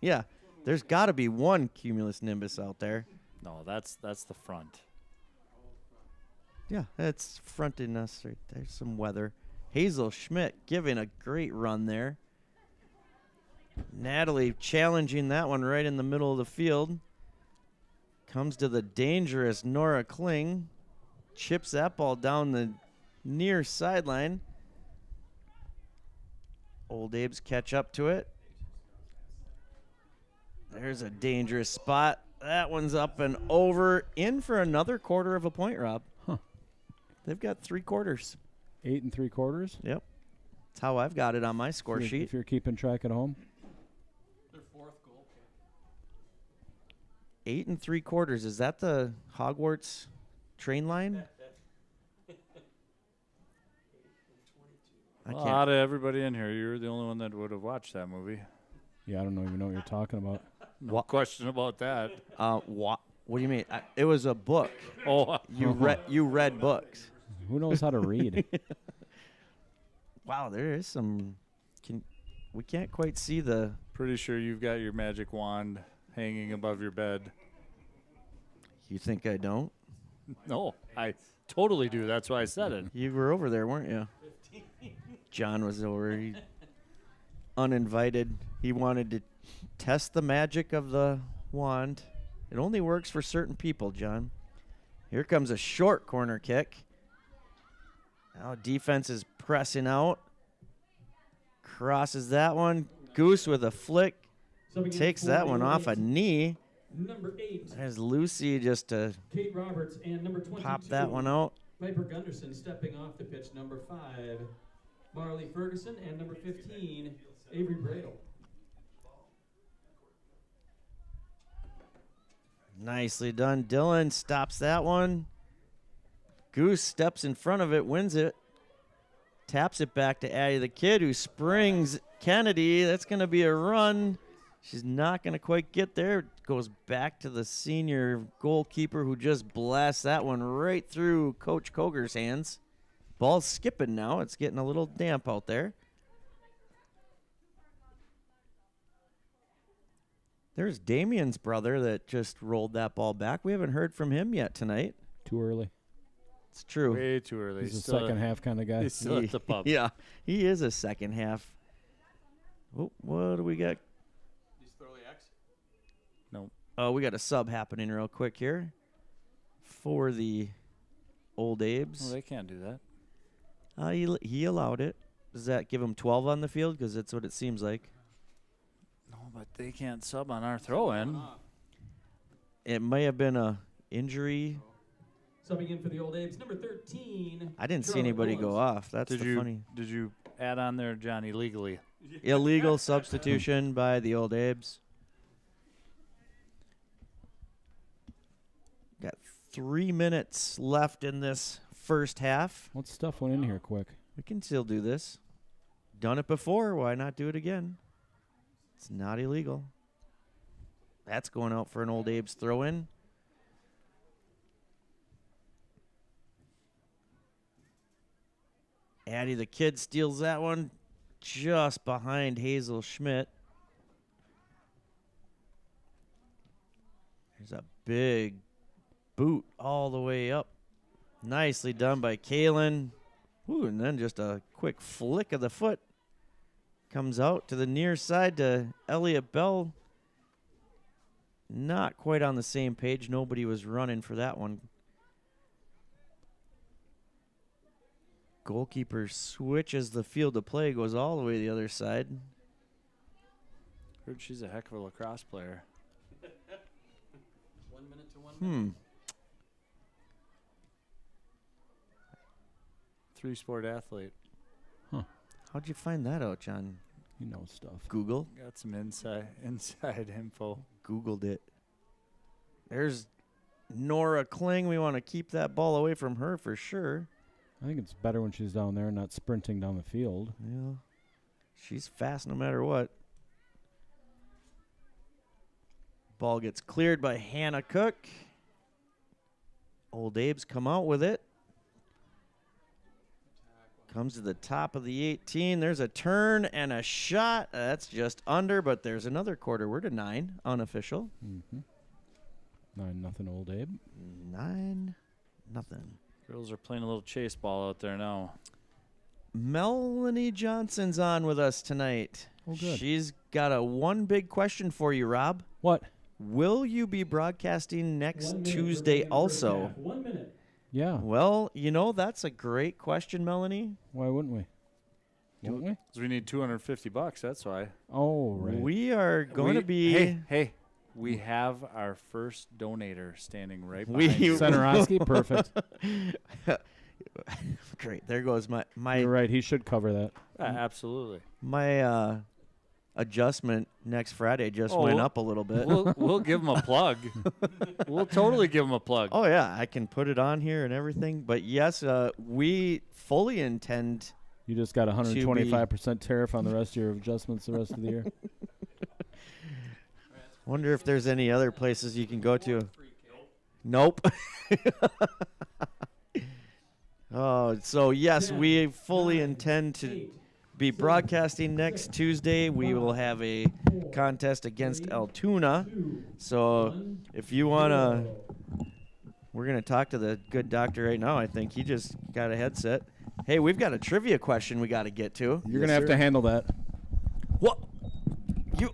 Yeah, there's got to be one cumulus nimbus out there. No, that's the front. Yeah, that's fronting us right there. Some weather. Hazel Schmidt giving a great run there. Natalie challenging that one right in the middle of the field. Comes to the dangerous Nora Kling. Chips that ball down the near sideline. Old Abes catch up to it. There's a dangerous spot. That one's up and over. In for another quarter of a point, Rob. Huh. They've got 3 quarters. 8 3/4. Yep. That's how I've got it on my score sheet. If you're keeping track at home. 8 3/4. Is that the Hogwarts train line? I Well, can't. out of everybody in here, you're the only one that would have watched that movie. Yeah, I don't even know what you're talking about. No question about that. What do you mean? It was a book. Oh, You read books. Who knows how to read? Wow, there is some. We can't quite see the. pretty sure you've got your magic wand hanging above your bed. You think I don't? No, I totally do. That's why I said it. You were over there, weren't you? John was over. Uninvited. He wanted to test the magic of the wand. It only works for certain people, John. Here comes a short corner kick. Now defense is pressing out. Crosses that one. Goose with a flick. Takes that one off a knee. Number 8, There's Lucy just to Kate Roberts, and number 22, pop that one out. Piper Gunderson stepping off the pitch. Number 5, Marley Ferguson, and number 15, Avery Bradle. Nicely done. Dylan stops that one. Goose steps in front of it, wins it. Taps it back to Addie the Kid, who springs Kennedy. That's going to be a run. She's not going to quite get there. It goes back to the senior goalkeeper, who just blasts that one right through Coach Koger's hands. Ball's skipping now. It's getting a little damp out there. There's Damien's brother that just rolled that ball back. We haven't heard from him yet tonight. Too early. It's true. Way too early. He's a second half kind of guy. He's still at the pub. Yeah, he is a second half. Oh, what do we got? No. Oh, we got a sub happening real quick here for the Old Abes. Well, they can't do that. He allowed it. Does that give him 12 on the field? Because that's what it seems like. No, but they can't sub on our throw-in. It may have been a injury. Subbing in for the Old Abes, number 13. I didn't see Charlotte anybody go Mullins. off. That's Did the you funny. Did you add on there, John, illegally? Illegal substitution by the Old Abes. Got 3 minutes left in this first half. What stuff went in here quick? We can still do this. Done it before. Why not do it again? It's not illegal. That's going out for an Old Abes throw-in. Addie the Kid steals that one just behind Hazel Schmidt. There's a big boot all the way up. Nicely done by Kalen. Ooh, and then just a quick flick of the foot. Comes out to the near side to Elliot Bell. not quite on the same page. Nobody was running for that one. Goalkeeper switches the field of play, goes all the way to the other side. Heard she's a heck of a lacrosse player. 1 minute to 1 minute. 3-sport athlete. How'd you find that out, John? You know stuff. Google? Got some inside info. Googled it. There's Nora Kling. We want to keep that ball away from her for sure. I think it's better when she's down there and not sprinting down the field. Yeah. She's fast no matter what. Ball gets cleared by Hannah Cook. Old Abe's come out with it. Comes to the top of the 18. There's a turn and a shot. That's just under, but there's another quarter. We're to 9, unofficial. 9-0 Old Abe. 9-0. Girls are playing a little chase ball out there now. Melanie Johnson's on with us tonight. Oh, good. She's got one big question for you, Rob. What? Will you be broadcasting next Tuesday also? 1 minute. Yeah. Well, that's a great question, Melanie. Why wouldn't we? Won't we? 'Cause we need $250. That's why. Oh, right. We are going to be... Hey. We have our first donator standing right We- behind you. Centerowski, perfect. Great. There goes my You're right. He should cover that. Absolutely. my adjustment next Friday just went up a little bit. We'll give him a plug. We'll totally give him a plug. Oh, yeah. I can put it on here and everything. But, yes, we fully intend... You just got 125% tariff on the rest of your adjustments the rest of the year. Wonder if there's any other places you can go to. Nope. Oh, so yes, we fully intend to be broadcasting next Tuesday. We will have a contest against Altoona. So if you want to, we're going to talk to the good doctor right now. I think he just got a headset. Hey, we've got a trivia question we got to get to. You're going to have to handle that. What?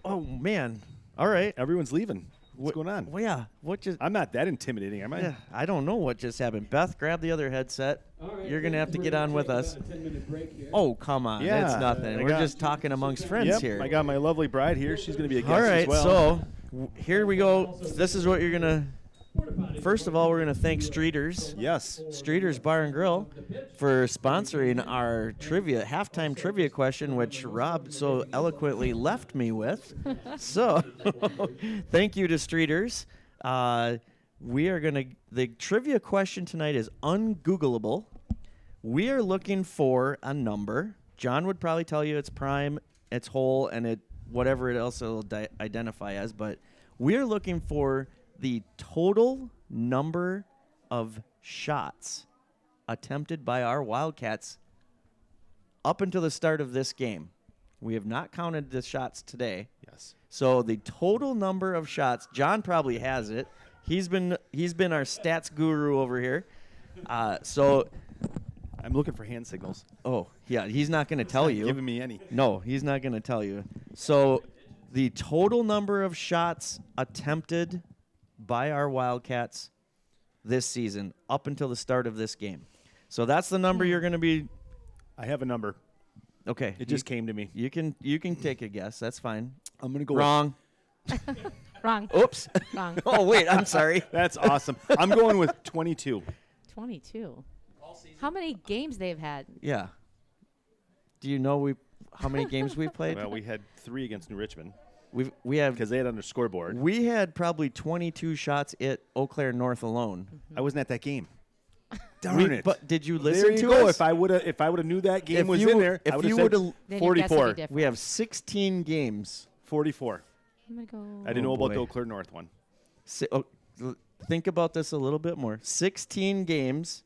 Oh, man. All right. Everyone's leaving. What's going on? Well, yeah. What just... I'm not that intimidating, am I? Yeah, I don't know what just happened. Beth, grab the other headset. You're going to have to get on with us. Oh, come on. Yeah, It's nothing. We're just talking amongst friends Yep, here. I got my lovely bride here. She's going to be a guest All right, as well. so here we go. This is what you're going to... First of all, we're going to thank Streeters. Yes. Streeters Bar and Grill for sponsoring our halftime trivia question, which Rob so eloquently left me with. So, thank you to Streeters. The trivia question tonight is ungoogleable. We are looking for a number. John would probably tell you it's prime, it's whole, and whatever else it'll identify as, but we are looking for the total number of shots attempted by our Wildcats up until the start of this game. We have not counted the shots today. Yes. So the total number of shots, John probably has it. He's been our stats guru over here. So I'm looking for hand signals. oh, yeah, he's not going to tell you. Giving me any. No, he's not going to tell you. So the total number of shots attempted by our Wildcats this season up until the start of this game. So that's the number you're going to be... I have a number. Okay. It just came to me. You can take a guess. That's fine. I'm going to go Wrong. Wrong. Oops. Wrong. Oh, wait. I'm sorry. That's awesome. I'm going with 22. 22. How many games they've had? Yeah. Do you know how many games we've played? Well, we had 3 against New Richmond We have because they had on their scoreboard. we had probably 22 shots at Eau Claire North alone. I wasn't at that game. Darn it. But did you listen there you to go. us? If I would have knew that game If was you in w- there, if I would you have would've- said Then your guess would be 44. different. We have 16 games. 44. I'm gonna go. I didn't know about boy. the Eau Claire North one. Think about this a little bit more. 16 games.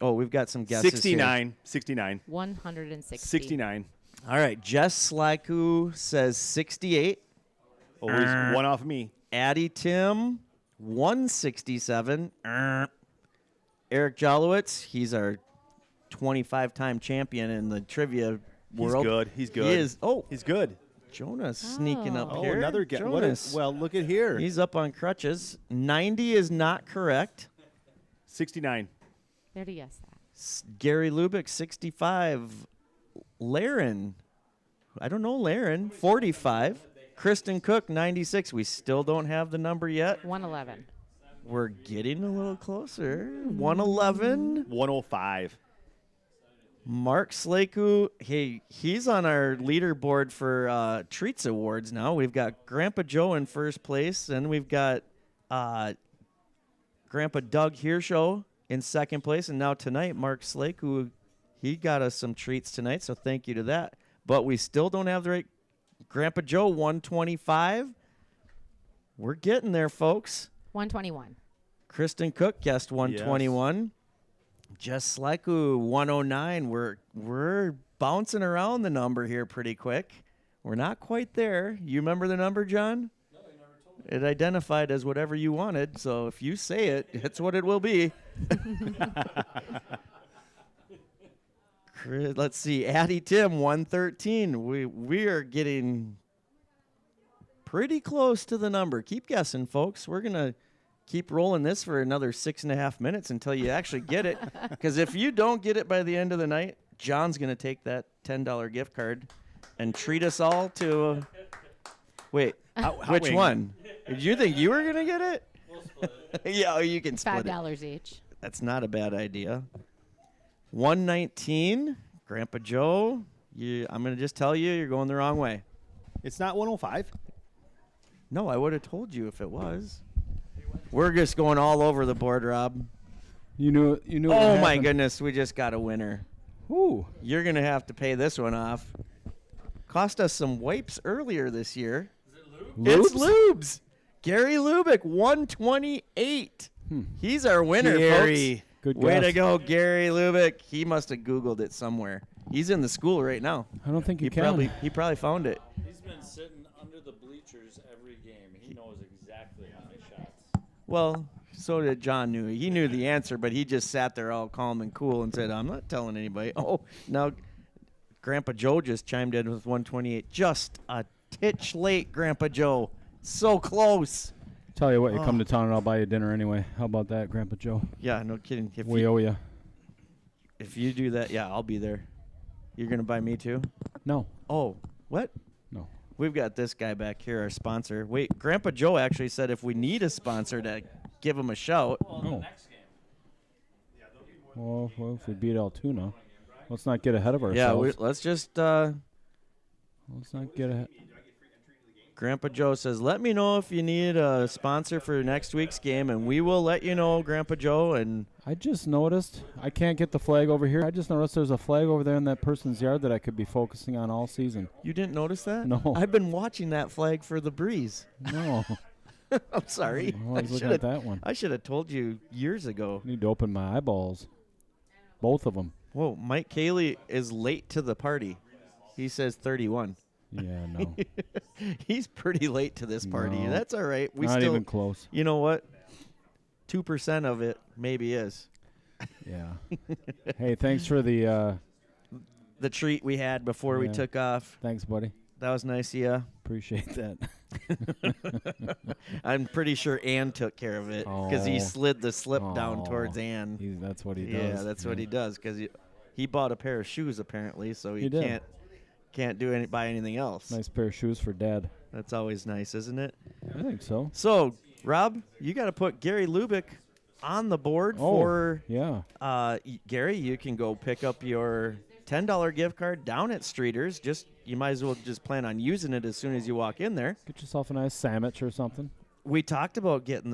Oh, we've got some guesses 69. 69. 160. 69. Here. All right. Jess Slaku says 68. Always one off of me. Addie Tim, 167. Eric Jolowitz, he's our 25-time champion in the trivia He's world. good. He's good. He is. Oh, He's good. Jonah sneaking up Oh, here. another guess. Jonas. Well, look at here. He's up on crutches. 90 is not correct. 69. There to guess that. Gary Lubick, 65. Laren, I don't know Laren, 45. Kristen Cook, 96. We still don't have the number yet. 111. We're getting a little closer. 111. 105. Mark Slaku, hey, he's on our leaderboard for Treats Awards now. We've got Grandpa Joe in first place, and we've got Grandpa Doug Hirschow in second place, and now tonight, Mark Slaku, he got us some treats tonight, so thank you to that. But we still don't have the right Grandpa Joe, 125. We're getting there, folks. 121. Kristen Cook guessed 121. Just like 109. We're bouncing around the number here pretty quick. We're not quite there. You remember the number, John? No, you never told me. It identified as whatever you wanted, so if you say it, it's what it will be. Let's see. Addie Tim, 113. We are getting pretty close to the number. Keep guessing, folks. We're going to keep rolling this for another 6.5 minutes until you actually get it. Because if you don't get it by the end of the night, John's going to take that $10 gift card and treat us all to wait, which one? Did you think you were going to get it? We'll split it. Yeah, you can split $5 each. That's not a bad idea. 119, Grandpa Joe. I'm going to just tell you, you're going the wrong way. It's not 105. No, I would have told you if it was. We're just going all over the board, Rob. You knew. What Oh my happened. goodness, we just got a winner. Ooh. You're going to have to pay this one off. Cost us some wipes earlier this year. It's Lubes. Gary Lubick, 128. He's our winner, Gary. folks. Good Way guess. to go, Gary Lubick. He must have Googled it somewhere. He's in the school right now. I don't think you He can. probably found it. He's been sitting under the bleachers every game. He knows exactly how many shots. Well, so did John knew. He knew the answer, but he just sat there all calm and cool and said, I'm not telling anybody. Oh, now Grandpa Joe just chimed in with 128. Just a titch late, Grandpa Joe. So close. Tell you what, you come to town and I'll buy you dinner anyway. How about that, Grandpa Joe? Yeah, no kidding. We owe you. If you do that, yeah, I'll be there. You're going to buy me too? No. Oh, what? No. We've got this guy back here, our sponsor. Wait, Grandpa Joe actually said if we need a sponsor to give him a shout. Oh. Well, if we beat Altoona, let's not get ahead of ourselves. Yeah, let's just... let's not get ahead. Grandpa Joe says, let me know if you need a sponsor for next week's game, and we will let you know, Grandpa Joe. And I just noticed I can't get the flag over here. I just noticed there's a flag over there in that person's yard that I could be focusing on all season. you didn't notice that? No. I've been watching that flag for the breeze. No. I'm sorry. I was looking at that one. I should have told you years ago. I need to open my eyeballs. Both of them. Whoa, Mike Cayley is late to the party. He says 31. Yeah, no. He's pretty late to this party. No. That's all right. We Not still, even close. you know what? 2% of it maybe is. Yeah. Hey, thanks for the The treat we had before we Yeah. took off. thanks, buddy. That was nice, yeah. Appreciate that. I'm pretty sure Ann took care of it because he Oh. slid the slip down Oh. towards Ann. That's what he does. Yeah, that's what he does because he bought a pair of shoes apparently, so he He did. can't buy anything else. Nice pair of shoes for Dad. That's always nice, isn't it? I think so. So, Rob, you got to put Gary Lubick on the board Oh, for yeah. Gary. You can go pick up your $10 gift card down at Streeters. You might as well just plan on using it as soon as you walk in there. Get yourself a nice sandwich or something. We talked about getting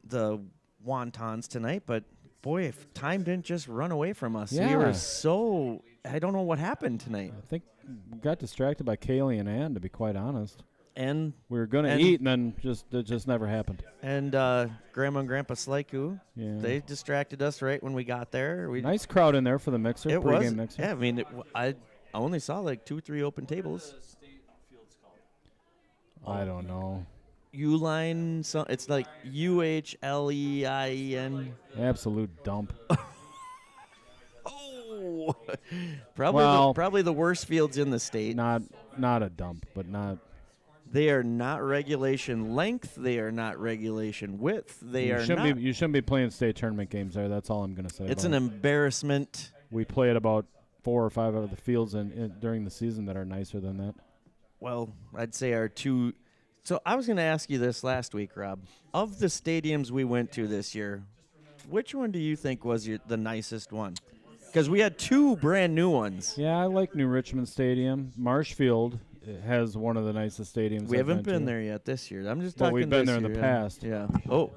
the wontons tonight, but boy, if time didn't just run away from us. We Yeah. were so I don't know what happened tonight. I think we got distracted by Kaylee and Ann, to be quite honest. And We were going to And- eat, and then it just never happened. Grandma and Grandpa Slyku, Yeah. they distracted us right when we got there. Nice crowd in there for the mixer, It pregame was. mixer. Yeah, I mean, I only saw like 2-3 open tables. I don't know. Uline, it's like UHLEIN. Absolute dump. Oh, probably Well- probably the worst fields in the state. Not a dump, but not They are not regulation length. They are not regulation width. They are not. You shouldn't be playing state tournament games there. That's all I'm going to say. It's about an it. embarrassment. We play at about 4 or 5 of the fields during the season that are nicer than that. Well, I'd say our two. So I was going to ask you this last week, Rob. Of the stadiums we went to this year, which one do you think was the nicest one? Because we had 2 brand new ones. Yeah, I like New Richmond Stadium. Marshfield has one of the nicest stadiums. We I've haven't been to. there yet this year. I'm just But talking. we've been this there in the year, past. Yeah. Oh.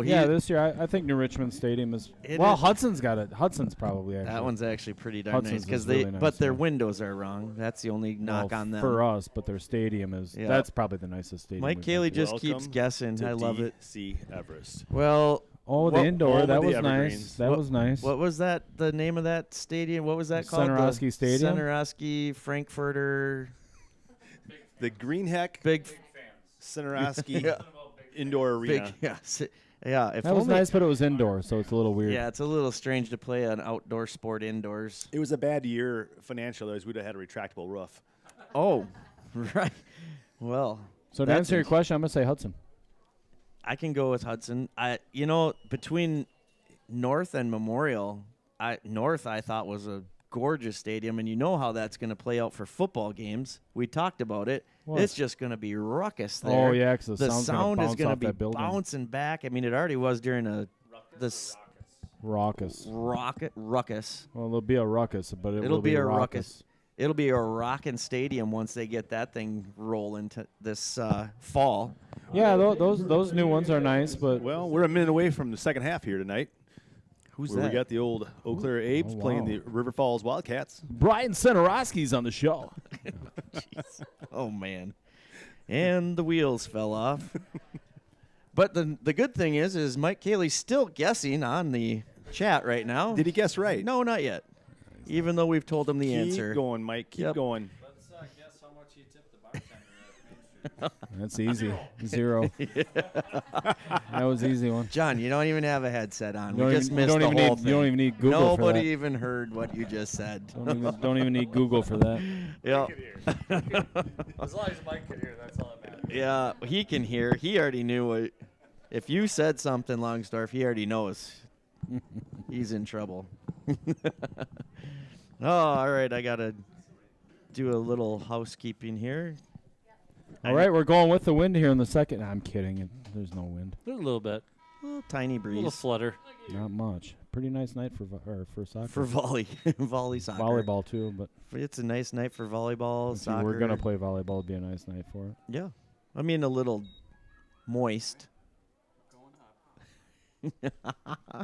Yeah, this year I think New Richmond Stadium is. Well, Hudson's got it. Hudson's probably actually. That one's actually pretty darn Hudson's nice because is really nice, but their yeah. windows are wrong. That's the only knock on them. For us, but their stadium is. Yeah. That's probably the nicest stadium. Mike we've Cayley been to. just keeps guessing. To I love it. DC Everest. Well. Oh, the indoor. home That of the was nice. Evergreens. That was nice. What was that? The name of that stadium? What was that called? Centerosky Stadium? Centerosky Frankfurter. The Greenheck Big Centerosky Yeah. Indoor Arena. Big. Yeah. If That was only- nice, but it was indoor, so it's a little weird. Yeah, it's a little strange to play an outdoor sport indoors. It was a bad year financially, as we'd have had a retractable roof. Oh, right. Well, So to that's answer your question, I'm gonna say Hudson. I can go with Hudson. Between North and Memorial, North I thought was a gorgeous stadium, and you know how that's going to play out for football games. We talked about it. What? It's just going to be ruckus there. Oh yeah, because The sound's sound gonna is bounce going to off be that building. bouncing back. I mean, it already was during this Raucous. ruckus. Well, it'll be a ruckus, but It'll will be a raucous. ruckus. It'll be a rockin' stadium once they get that thing rolling to this fall. Yeah, those new ones are nice, but Well, we're a minute away from the second half here tonight. Who's where that? we got the old Eau Claire Apes Oh, playing wow. the River Falls Wildcats. Brian Centerosky's on the show. Oh man, and the wheels fell off. But the good thing is Mike Cayley's still guessing on the chat right now. Did he guess right? No, not yet. Even though we've told him the Keep answer. going, Mike. Keep Yep. going. Let's guess how much you tipped the bartender at Main Street. That's easy. 0. That was an easy one. John, you don't even have a headset on. You We don't just even- missed you don't the even whole need- thing. you don't even need Google for Nobody that. even heard what you just said. Don't even need Google for that. Yeah. As long as Mike can hear, that's all that matters. Yeah, he can hear. He already knew what. If you said something, Longsdorff, he already knows. He's in trouble. Oh, all right. I got to do a little housekeeping here. All right, we're going with the wind here in the second. I'm kidding. There's no wind. A little bit. Oh, tiny A little breeze flutter. Not much. Pretty nice night for soccer. for volley soccer. volleyball too, but It's a nice night for volleyball, if you soccer. were gonna play volleyball, it'd be a nice night for it. Yeah. I mean, a little moist.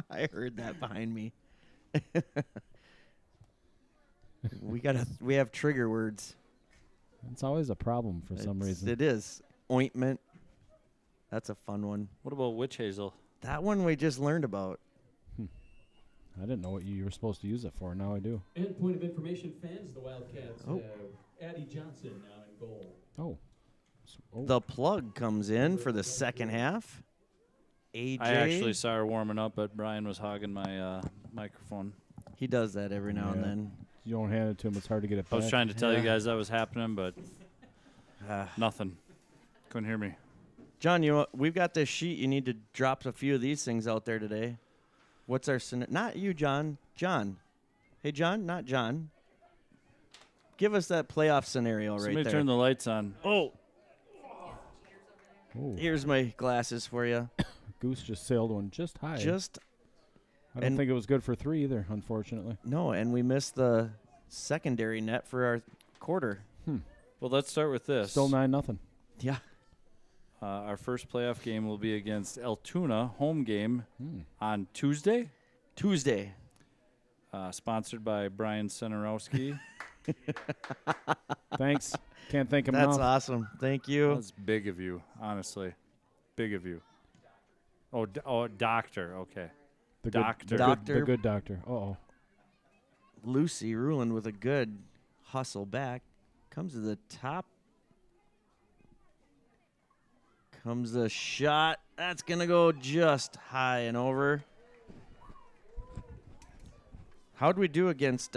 I heard that behind me. We have trigger words. It's always a problem for some reason. It is. Ointment. That's a fun one. What about witch hazel? That one we just learned about. I didn't know what you were supposed to use it for. Now I do. And point of information, fans, the Wildcats Oh. have Addie Johnson now in goal. Oh. The plug comes in for the second half. AJ. I actually saw her warming up, but Brian was hogging my microphone. He does that every now and Yeah. then. You don't hand it to him. It's hard to get it I was back. trying to tell Yeah. you guys that was happening, but Ah. nothing. Couldn't hear me. John, we've got this sheet. You need to drop a few of these things out there today. What's our not you, John? John. Hey, John, not John. Give us that playoff scenario right Somebody there. turn the lights on. Oh, Ooh, here's my glasses for you. Goose just sailed one just high. Just I don't think it was good for 3 either, unfortunately. no, and we missed the secondary net for our quarter. Well, let's start with this. Still 9-0. Yeah. Our first playoff game will be against Altoona, home game on Tuesday. Tuesday. Sponsored by Brian Centerowski. Thanks. Can't thank him That's enough. awesome. Thank you. That's big of you, honestly. Big of you. Oh, doctor. Okay. The Doctor. The good doctor. Uh-oh. Lucy Ruland with a good hustle back. Comes to the top. Comes the shot. That's going to go just high and over. How'd we do against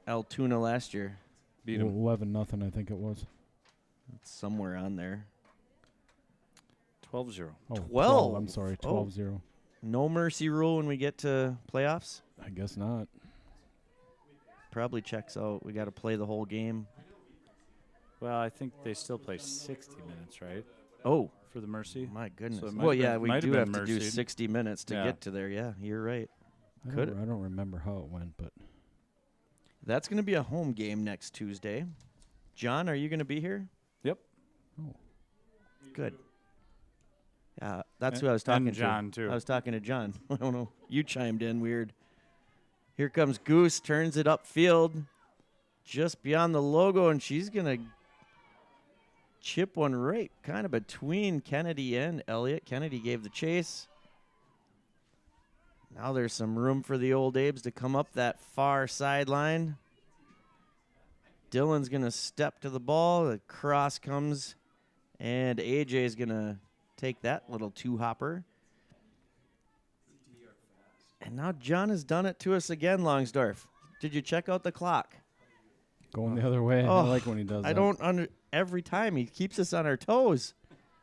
Altoona last year? Beat him. 11-0, I think it was. It's somewhere on there. 12-0. Oh, 12. I'm sorry, Oh. 12-0. No mercy rule when we get to playoffs? I guess not. Probably checks out. We got to play the whole game. Well, I think they still play 60 minutes, right? Oh, For the Mercy. my goodness. So it might Well, have yeah, been- we might do have have been to do mercied. 60 minutes to Yeah. get to there. Yeah, you're right. I Could- don't remember how it went, but That's going to be a home game next Tuesday. John, are you going to be here? Yep. oh, Good. That's And- who I was talking and John, to. too. I was talking to John. I don't know. You chimed in weird. Here comes Goose, turns it upfield, just beyond the logo, and she's going to chip one right kind of between Kennedy and Elliott. Kennedy gave the chase. Now there's some room for the Old Abes to come up that far sideline. Dylan's going to step to the ball. The cross comes, and AJ is going to take that little two-hopper. And now John has done it to us again, Longsdorf. Did you check out the clock? going the other way. Oh, I like when he does that. I don't every time he keeps us on our toes.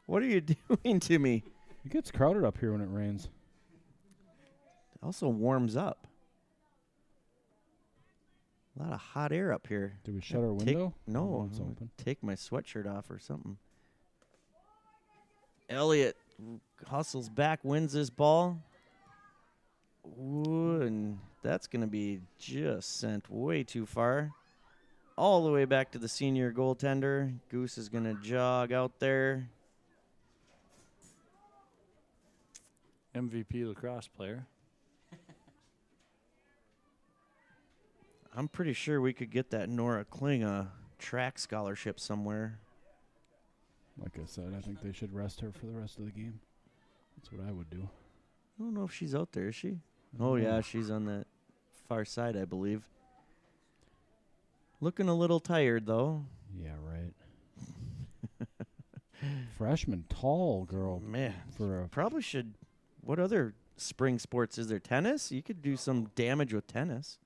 What are you doing to me? It gets crowded up here when it rains. It also warms up. A lot of hot air up here. Did we shut our Take- window? No, it's I'm open. take my sweatshirt off or something. Elliott hustles back, wins this ball. Ooh, and that's going to be just sent way too far. All the way back to the senior goaltender. Goose is going to jog out there. MVP lacrosse player. I'm pretty sure we could get that Nora Kling a track scholarship somewhere. Like I said, I think they should rest her for the rest of the game. That's what I would do. I don't know if she's out there, is she? I Oh, don't know. yeah, she's on that far side, I believe. Looking a little tired, though. Yeah, right. Freshman, tall girl. Man, For a probably should. What other spring sports is there? Tennis? You could do some damage with tennis.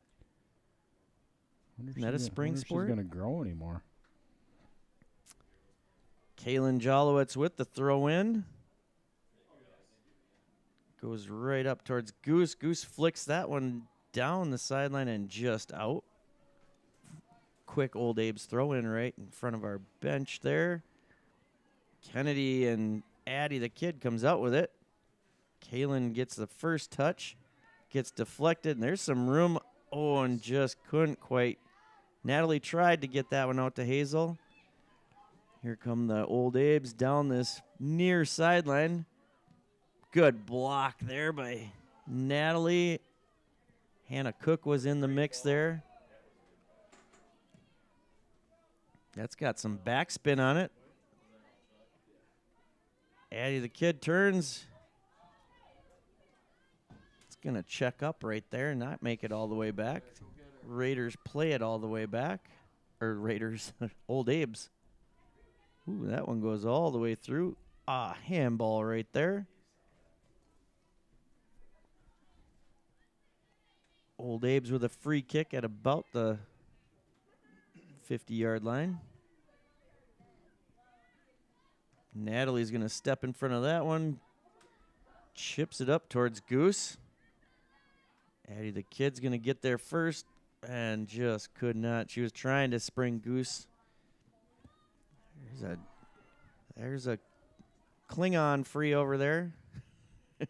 wonder if Isn't that a she's spring wonder if sport? She's gonna grow anymore. Kaylin Jolowitz with the throw in. Goes right up towards Goose. Goose flicks that one down the sideline and just out. Quick Old Abe's throw in right in front of our bench there. Kennedy and Addie, the kid, comes out with it. Kaylin gets the first touch. Gets deflected, and there's some room. Oh, and just couldn't quite. Natalie tried to get that one out to Hazel. Here come the Old Abes down this near sideline. Good block there by Natalie. Hannah Cook was in the mix there. That's got some backspin on it. Addie the kid turns. It's going to check up right there and not make it all the way back. Raiders play it all the way back. Or Raiders, Old Abes. Ooh, that one goes all the way through. Ah, handball right there. Old Abes with a free kick at about the 50-yard line. Natalie's going to step in front of that one. Chips it up towards Goose. Addie the kid's going to get there first and just could not. She was trying to spring Goose. There's a Klingon free over there.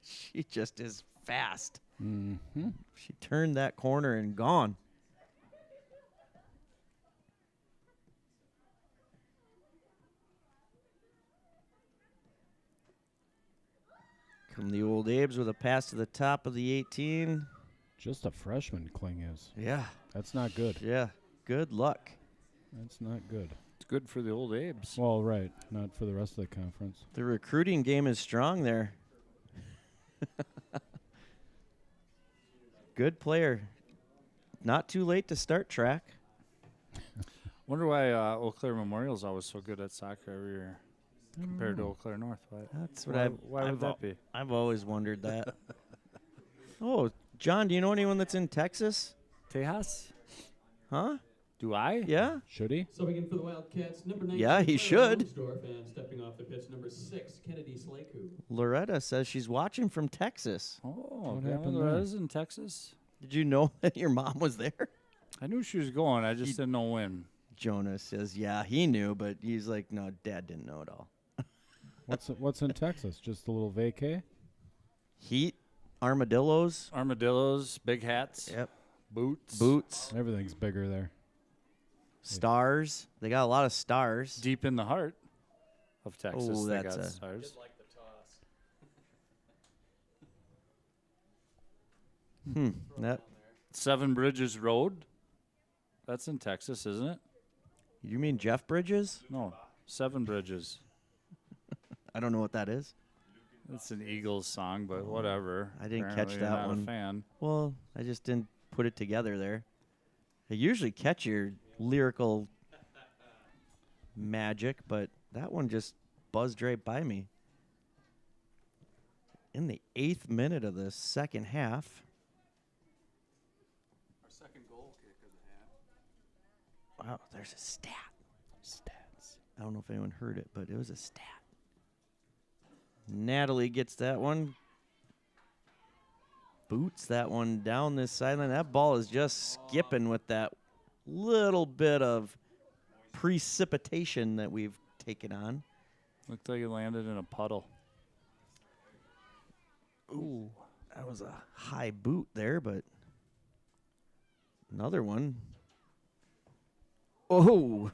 She just is fast. Mm-hmm. She turned that corner and gone. Come the Old Abes with a pass to the top of the 18. Just a freshman, Kling is. Yeah. That's not good. Yeah. Good luck. That's not good. It's good for the Old Abes. Well, right. Not for the rest of the conference. The recruiting game is strong there. Good player. Not too late to start track. Wonder why Eau Claire Memorial is always so good at soccer every year compared to Eau Claire North. That's what Why would that be? I've always wondered that. Oh, John, do you know anyone that's in Texas? Tejas? Huh? Do I? Yeah. Should he? Subbing in for the Wildcats, number 19. Yeah, he should. And stepping off the pitch, number 6, Kennedy Slaku. Loretta says she's watching from Texas. Oh, What Grandma happened there? Loretta's in Texas. Did you know that your mom was there? I knew she was going. I just didn't know when. Jonas says, yeah, he knew, but he's like, no, Dad didn't know at all. What's in Texas? Just a little vacay? Heat, armadillos. Armadillos, big hats, Yep. boots. Everything's bigger there. Stars. They got a lot of stars. Deep in the heart of Texas, Oh, they that's got a- stars. That, Seven Bridges Road. That's in Texas, isn't it? you mean Jeff Bridges? No, Seven Bridges. I don't know what that is. It's an Eagles song, but whatever. I didn't Apparently catch you're that not one. A fan. Well, I just didn't put it together there. I usually catch your lyrical magic, but that one just buzzed right by me. In the 8th minute of the second half. Our second goal kick of the half. Wow, there's a stat. Stats. I don't know if anyone heard it, but it was a stat. Natalie gets that one. Boots that one down this sideline. That ball is just skipping with that little bit of precipitation that we've taken on. Looked like it landed in a puddle. Ooh, that was a high boot there, but another one. Oh,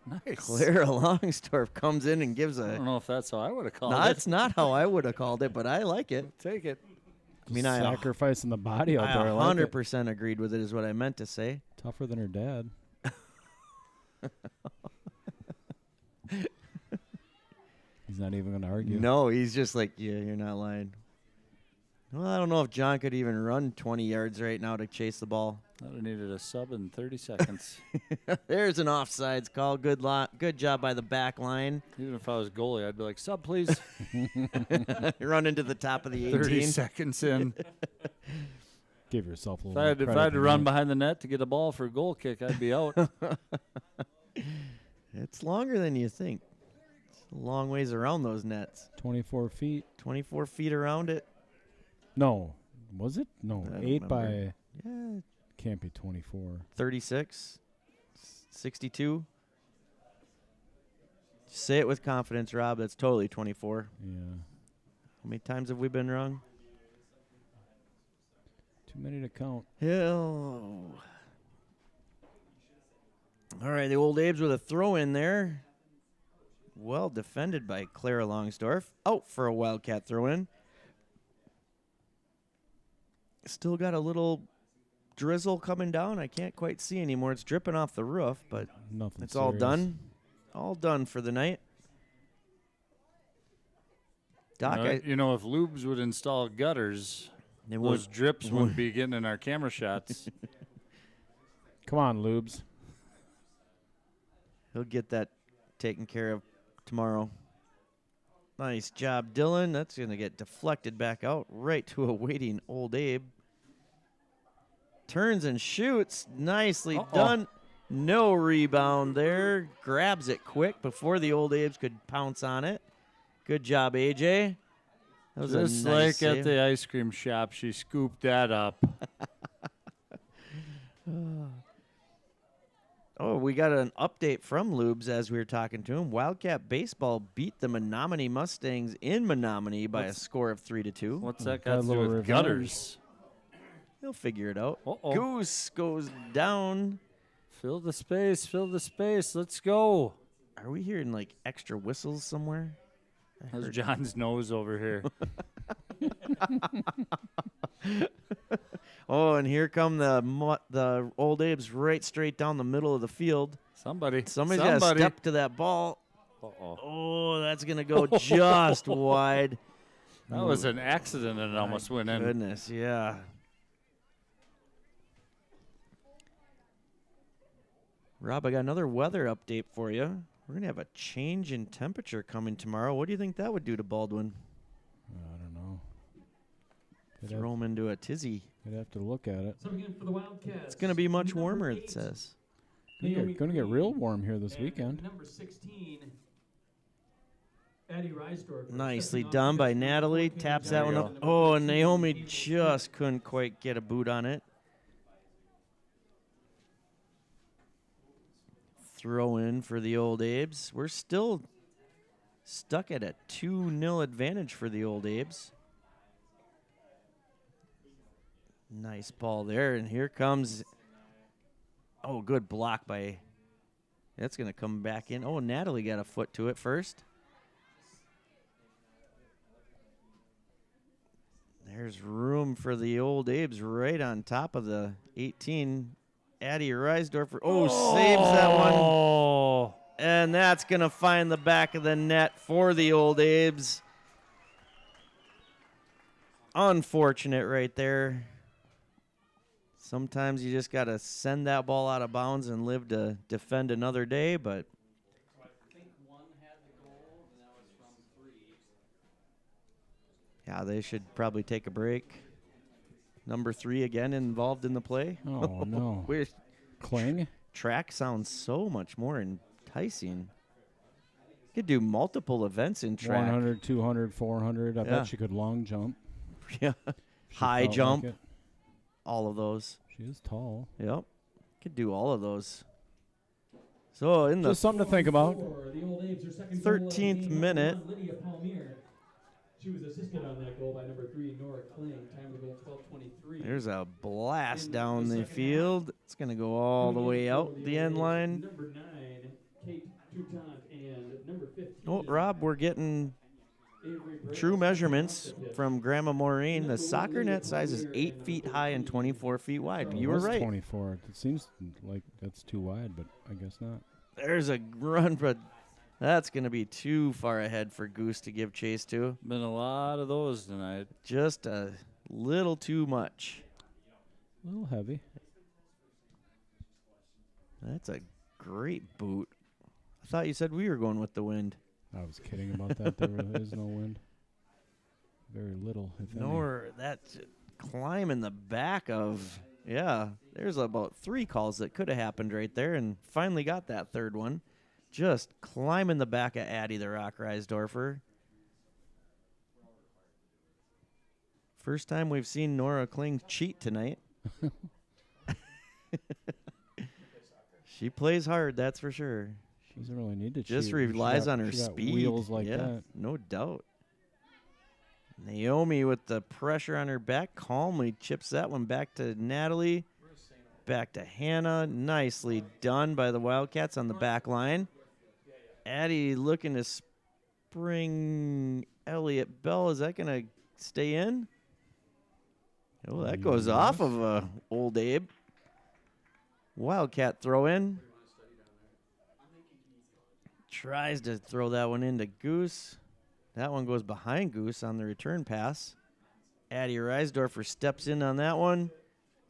Nice. Clara Longsdorff comes in and gives I don't a. know if that's how I would have called That's it. not how I would have called it, but I like it. Take it. I mean, I Sacrificing the body out there. I like it. 100% agreed with it is what I meant to say. Tougher than her dad. He's not even going to argue. No, he's just like, yeah, you're not lying. Well, I don't know if John could even run 20 yards right now to chase the ball. I would have needed a sub in 30 seconds. There's an offsides call. Good job by the back line. Even if I was goalie, I'd be like, sub, please. Run into the top of the 18. 30 seconds in. Give yourself a If little I had, more if I had credit to than run that. behind the net to get a ball for a goal kick, I'd be out. It's longer than you think. It's a long ways around those nets. 24 feet. 24 feet around it. No. Was it? No. I don't 8 remember. by... Yeah, Can't be 24. 36, 62. Say it with confidence, Rob. That's totally 24. Yeah. How many times have we been wrong? Too many to count. Hell. All right, the old Abes with a throw in there. Well defended by Clara Longsdorff. Out for a Wildcat throw in. Still got a little drizzle coming down. I can't quite see anymore. It's dripping off the roof, but Nothing it's all serious. done. All done for the night. Doc, You know, if Lubes would install gutters, they those would- drips wouldn't be getting in our camera shots. Come on, Lubes. He'll get that taken care of tomorrow. Nice job, Dylan. That's going to get deflected back out right to a waiting old Abe. Turns and shoots. Nicely done. No rebound there. Grabs it quick before the old Abes could pounce on it. Good job, AJ. That was Just a nice like save. at the ice cream shop, she scooped that up. Oh, we got an update from Lubes as we were talking to him. Wildcat Baseball beat the Menominee Mustangs in Menominee by a score of 3-2. What's that Got a got to do little with revenge. gutters? He'll figure it out. Uh-oh. Goose goes down. Fill the space, fill the space. Let's go. Are we hearing like extra whistles somewhere? That's John's nose over here. Oh, and here come the old Abes right straight down the middle of the field. Somebody's Somebody's got to step to that ball. Uh-oh. Oh, that's going to go just wide. That was an accident and it almost went in. Goodness, yeah. Rob, I got another weather update for you. We're going to have a change in temperature coming tomorrow. What do you think that would do to Baldwin? I don't know. Throw him into a tizzy. I'd have to look at it. So again for the Wildcats. It's going to be much number warmer, 8, it says. Naomi Going to get Green, real warm here this and weekend. Number 16, Addie Reisdorf. Nicely stepping off done the by pitch, Natalie. 4K Taps There that you one go. up. Johnson, Oh, number and 13, Naomi Amy just couldn't quite get a boot on it. Throw in for the Old Abes. We're still stuck at a 2-0 advantage for the Old Abes. Nice ball there, and here comes. Oh, good block by. That's going to come back in. Oh, Natalie got a foot to it first. There's room for the Old Abes right on top of the 18. Addie Reisdorfer. Oh, saves that one. Oh, And that's going to find the back of the net for the Old Abes. Unfortunate right there. Sometimes you just got to send that ball out of bounds and live to defend another day, but yeah, they should probably take a break. Number 3 again involved in the play. Oh, no. We're, Cling? track sounds so much more enticing. Could do multiple events in track. 100, 200, 400. I Yeah. bet she could long jump. Yeah. She High felt like jump. it. All of those. She is tall. Yep. Could do all of those. So in the Just something to think about. The Old Abes, her second 13th goal of the game, minute. on Lydia Palmier. She was assisted on that goal by number 3, Nora Kling. Time of the goal 12:23. there's a blast In down the the second field. It's going to go all the Coming in way for out the end Old Abes, line. Number 9, Kate Toutant, and number 15. Oh, Rob, we're getting Avery Briggs. true measurements Off the pitch. from Grandma Maureen. The soccer net size is 8 feet high and 24 feet wide. You It were was right. 24. It seems like that's too wide, but I guess not. There's a run, but that's going to be too far ahead for Goose to give chase to. been a lot of those tonight. Just a little too much. A little heavy. That's a great boot. I thought you said we were going with the wind. I was kidding about that. There is no wind. Very little, if any. Nor that climb in the back of, yeah, there's about 3 calls that could have happened right there, and finally got that third one. Just climb in the back of Addie the Rock Reisdorfer. First time we've seen Nora Kling cheat tonight. She plays hard, that's for sure. She doesn't really need to Just cheat. relies She got- on her she got speed. Wheels like yeah, that. no doubt. Naomi with the pressure on her back calmly chips that one back to Natalie. Back to Hannah. Nicely done by the Wildcats on the back line. Addie looking to spring Elliott Bell. Is that going to stay in? Oh, that goes off of Old Abe. Wildcat throw in. Tries to throw that one into Goose. That one goes behind Goose on the return pass. Addie Reisdorfer steps in on that one.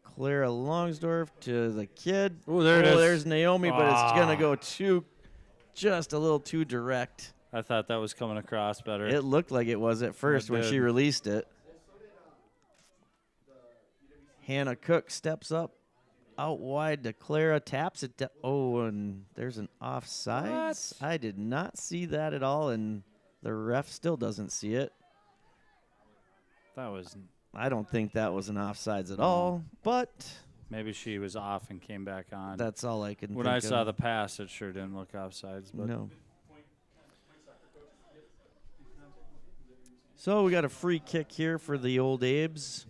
Clara Longsdorf to the kid. Oh, there it is. There's Naomi, but it's going to Ah. go just a little too direct. I thought that was coming across better. It looked like it was at first when she did. released it. Hannah Cook steps up out wide to Clara, taps it. Oh, and there's an offsides. I did not see that at all, and the ref still doesn't see it. that was I don't think that was an offsides at all, but maybe she was off and came back on. that's all I can when think I saw of. the pass, it sure didn't look offsides. But No. So we got a free kick here for the Old Abes.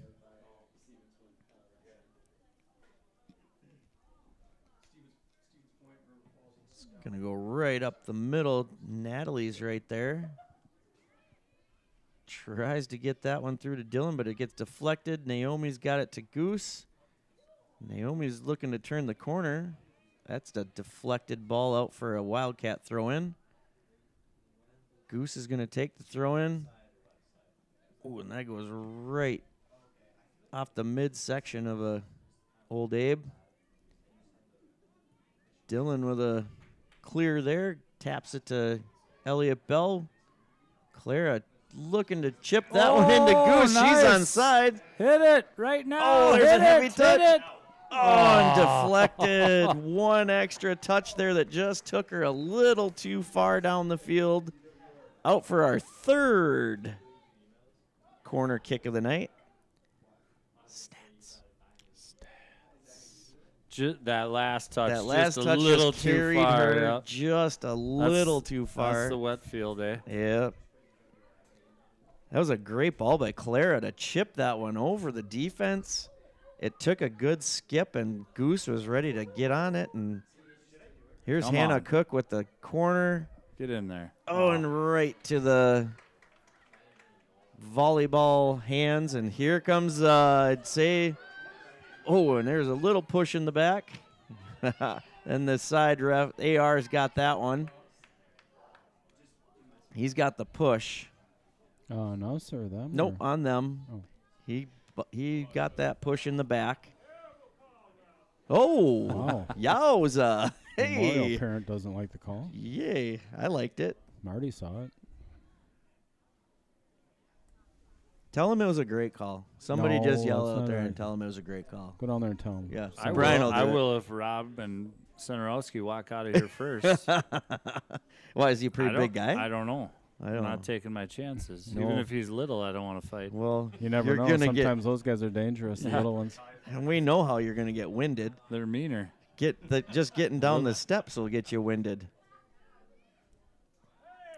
It's going to go right up the middle. Natalie's right there. Tries to get that one through to Dylan, but it gets deflected. Naomi's got it to Goose. Naomi's looking to turn the corner. That's the deflected ball out for a Wildcat throw in. Goose is going to take the throw in. Oh, and that goes right off the midsection of a Old Abe. Dylan with a clear there. Taps it to Elliott Bell. Clara looking to chip that one into Goose. Nice. She's on side. Hit it right now. Oh, there's hit a heavy it, touch. Hit it. Oh, and deflected. One extra touch there that just took her a little too far down the field. Out for our third corner kick of the night. Stats. That last touch. That last just touch a little just too carried far. her Yep. just a little too far. That's the wet field, eh? Yep. That was a great ball by Clara to chip that one over the defense. It took a good skip, and Goose was ready to get on it. And here's Come Hannah on. Cook with the corner. Get in there. Oh, and right to the volleyball hands. And here comes, I'd say, oh, and there's a little push in the back. And the side ref, AR's got that one. He's got the push. Oh, no, sir. Them? Nope, or- on them. Oh. He got that push in the back. Oh, Wow. yowza. The Hey. Memorial parent doesn't like the call. Yay, I liked it. Marty saw it. Tell him it was a great call. Somebody No, just yell that's out not there right. and tell him it was a great call. Go down there and tell him. Yeah, so I Brian will, will I do it. will if Rob and Senarowski walk out of here first. Why, is he a pretty big guy? I don't know. I I'm don't not know. taking my chances. No. Even if he's little, I don't want to fight. Well, You never you're know. gonna Sometimes those guys are dangerous, the Yeah. little ones. and we know how you're gonna get winded. They're meaner. Just getting down the steps will get you winded.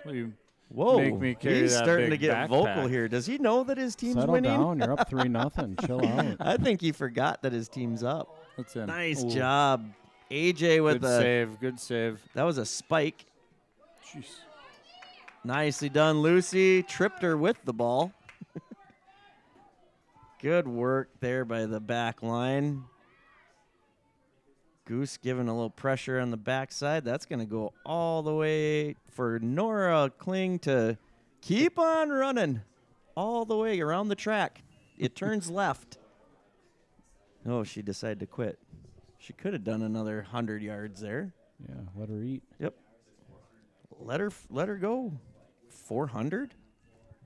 Well, you Whoa, Make me carry he's that starting to big get vocal backpack. here. Does he know that his team's Settle winning? down. You're up 3-0. Chill out. I think he forgot that his team's up. That's in. Nice Ooh. job, AJ with Good the. save. Good save. That was a spike. Jeez. Nicely done, Lucy. Tripped her with the ball. Good work there by the back line. Goose giving a little pressure on the backside. That's going to go all the way for Nora Kling to keep on running all the way around the track. It turns left. Oh, she decided to quit. She could have done another 100 yards there. Yeah, let her eat. Yep. Let her go. 400?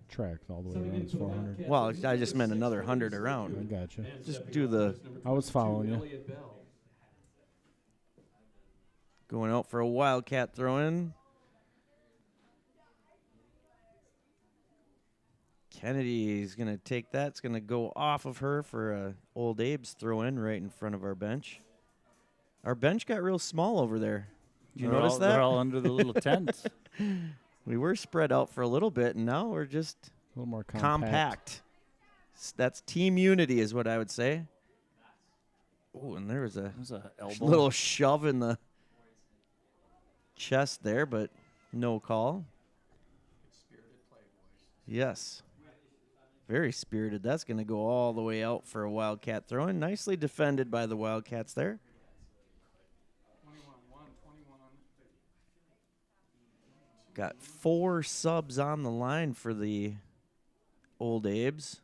Track all the way around. It's 400. Well, I just meant another 100 I around. gotcha. Just do the I was following you. going out for a Wildcat throw in. Kennedy's going to take that. It's going to go off of her for a Old Abe's throw in right in front of our bench. Our bench got real small over there. Did you notice that? They're all under the little tent. We were spread out for a little bit, and now we're just A little more compact. That's team unity is what I would say. Oh, and there was a There's a elbow. little shove in the chest there, but no call. Yes. Very spirited. That's going to go all the way out for a Wildcat throw in. Nicely defended by the Wildcats there. Got 4 subs on the line for the Old Abes.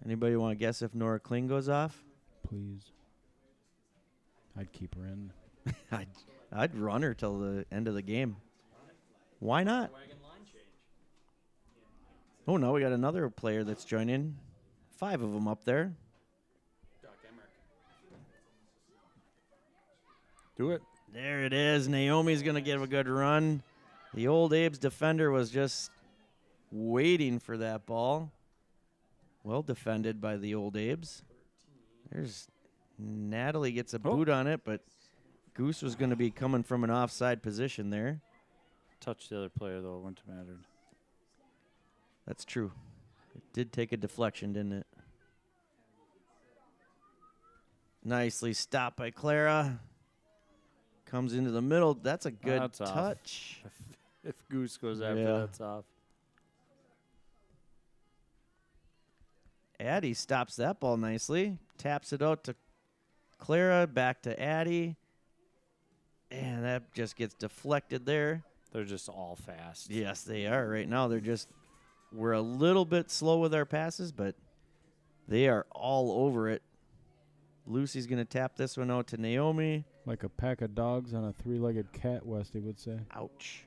Anybody want to guess if Nora Kling goes off? Please. I'd keep her in. I'd run her till the end of the game. Why not? Oh, no, we got another player that's joining. 5 of them up there. Do it. There it is. Naomi's going to give a good run. The Old Abe's defender was just waiting for that ball. Well defended by the Old Abe's. There's Natalie gets a boot on it, but Goose was going to be coming from an offside position there. Touch the other player, though. It wouldn't have mattered. That's true. It did take a deflection, didn't it? Nicely stopped by Clara. Comes into the middle. That's a good That's off. touch. If Goose goes after, Yeah. that's off. Addie stops that ball nicely. Taps it out to Clara. Back to Addie. And that just gets deflected there. They're just all fast. Yes, they are right now. We're a little bit slow with our passes, but they are all over it. Lucy's going to tap this one out to Naomi. Like a pack of dogs on a 3-legged cat, Westy would say. Ouch.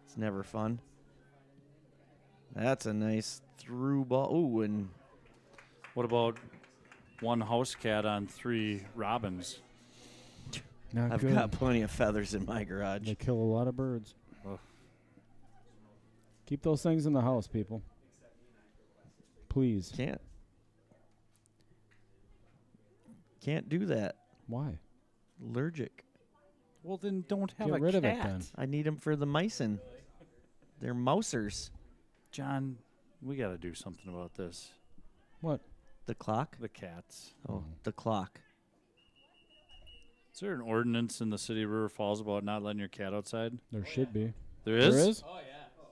It's never fun. That's a nice through ball. Ooh, and What about one house cat on 3 robins? Not I've good. got plenty of feathers in my garage. They kill a lot of birds. Ugh. Keep those things in the house, people. Please. Can't do that. Why? Allergic. Well, then don't have Get a rid cat. of it then. I need them for the micin. They're mousers. John, we got to do something about this. What? The clock? The cats. Oh, the clock. Is there an ordinance in the city of River Falls about not letting your cat outside? There should be. There is? There is?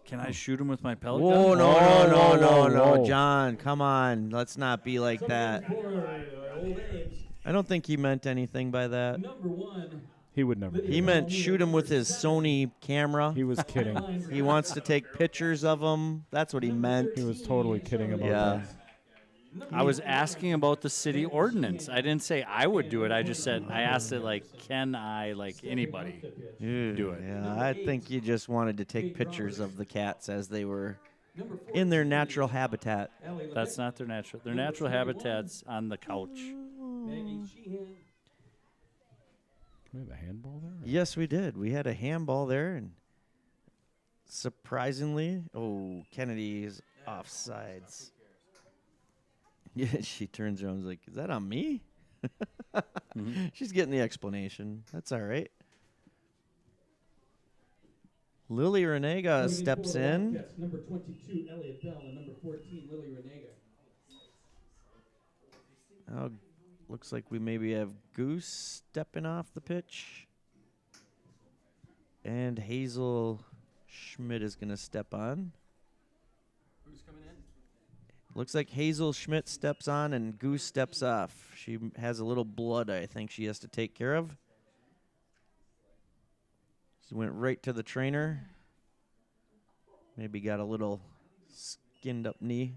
Can I shoot him with my pellet Whoa, gun? no, Whoa, no, whoa, no, whoa, no, whoa. John, come on. Let's not be like that. I don't think he meant anything by that. Number 1. He would never. He meant shoot him with his Sony camera. He was kidding. He wants to take pictures of him. That's what he meant. He was totally kidding about Yeah. that. I was asking about the city ordinance. I didn't say I would do it. I just said, I asked it like, can I, like anybody, do it? Yeah, I think you just wanted to take pictures of the cats as they were in their natural habitat. That's not their natural. Their natural habitat's on the couch. We have a handball there? Yes, we did. We had a handball there, and surprisingly, Kennedy's offsides. Yeah, she turns around and is like, is that on me? She's getting the explanation. That's all right. Lily Renega steps in. Number 22, Elliot Bell, and number 14, Lily Renega. Oh, looks like we maybe have Goose stepping off the pitch. And Hazel Schmidt is going to step on. Who's coming in? Looks like Hazel Schmidt steps on and Goose steps off. She has a little blood, I think, she has to take care of. She went right to the trainer. Maybe got a little skinned up knee.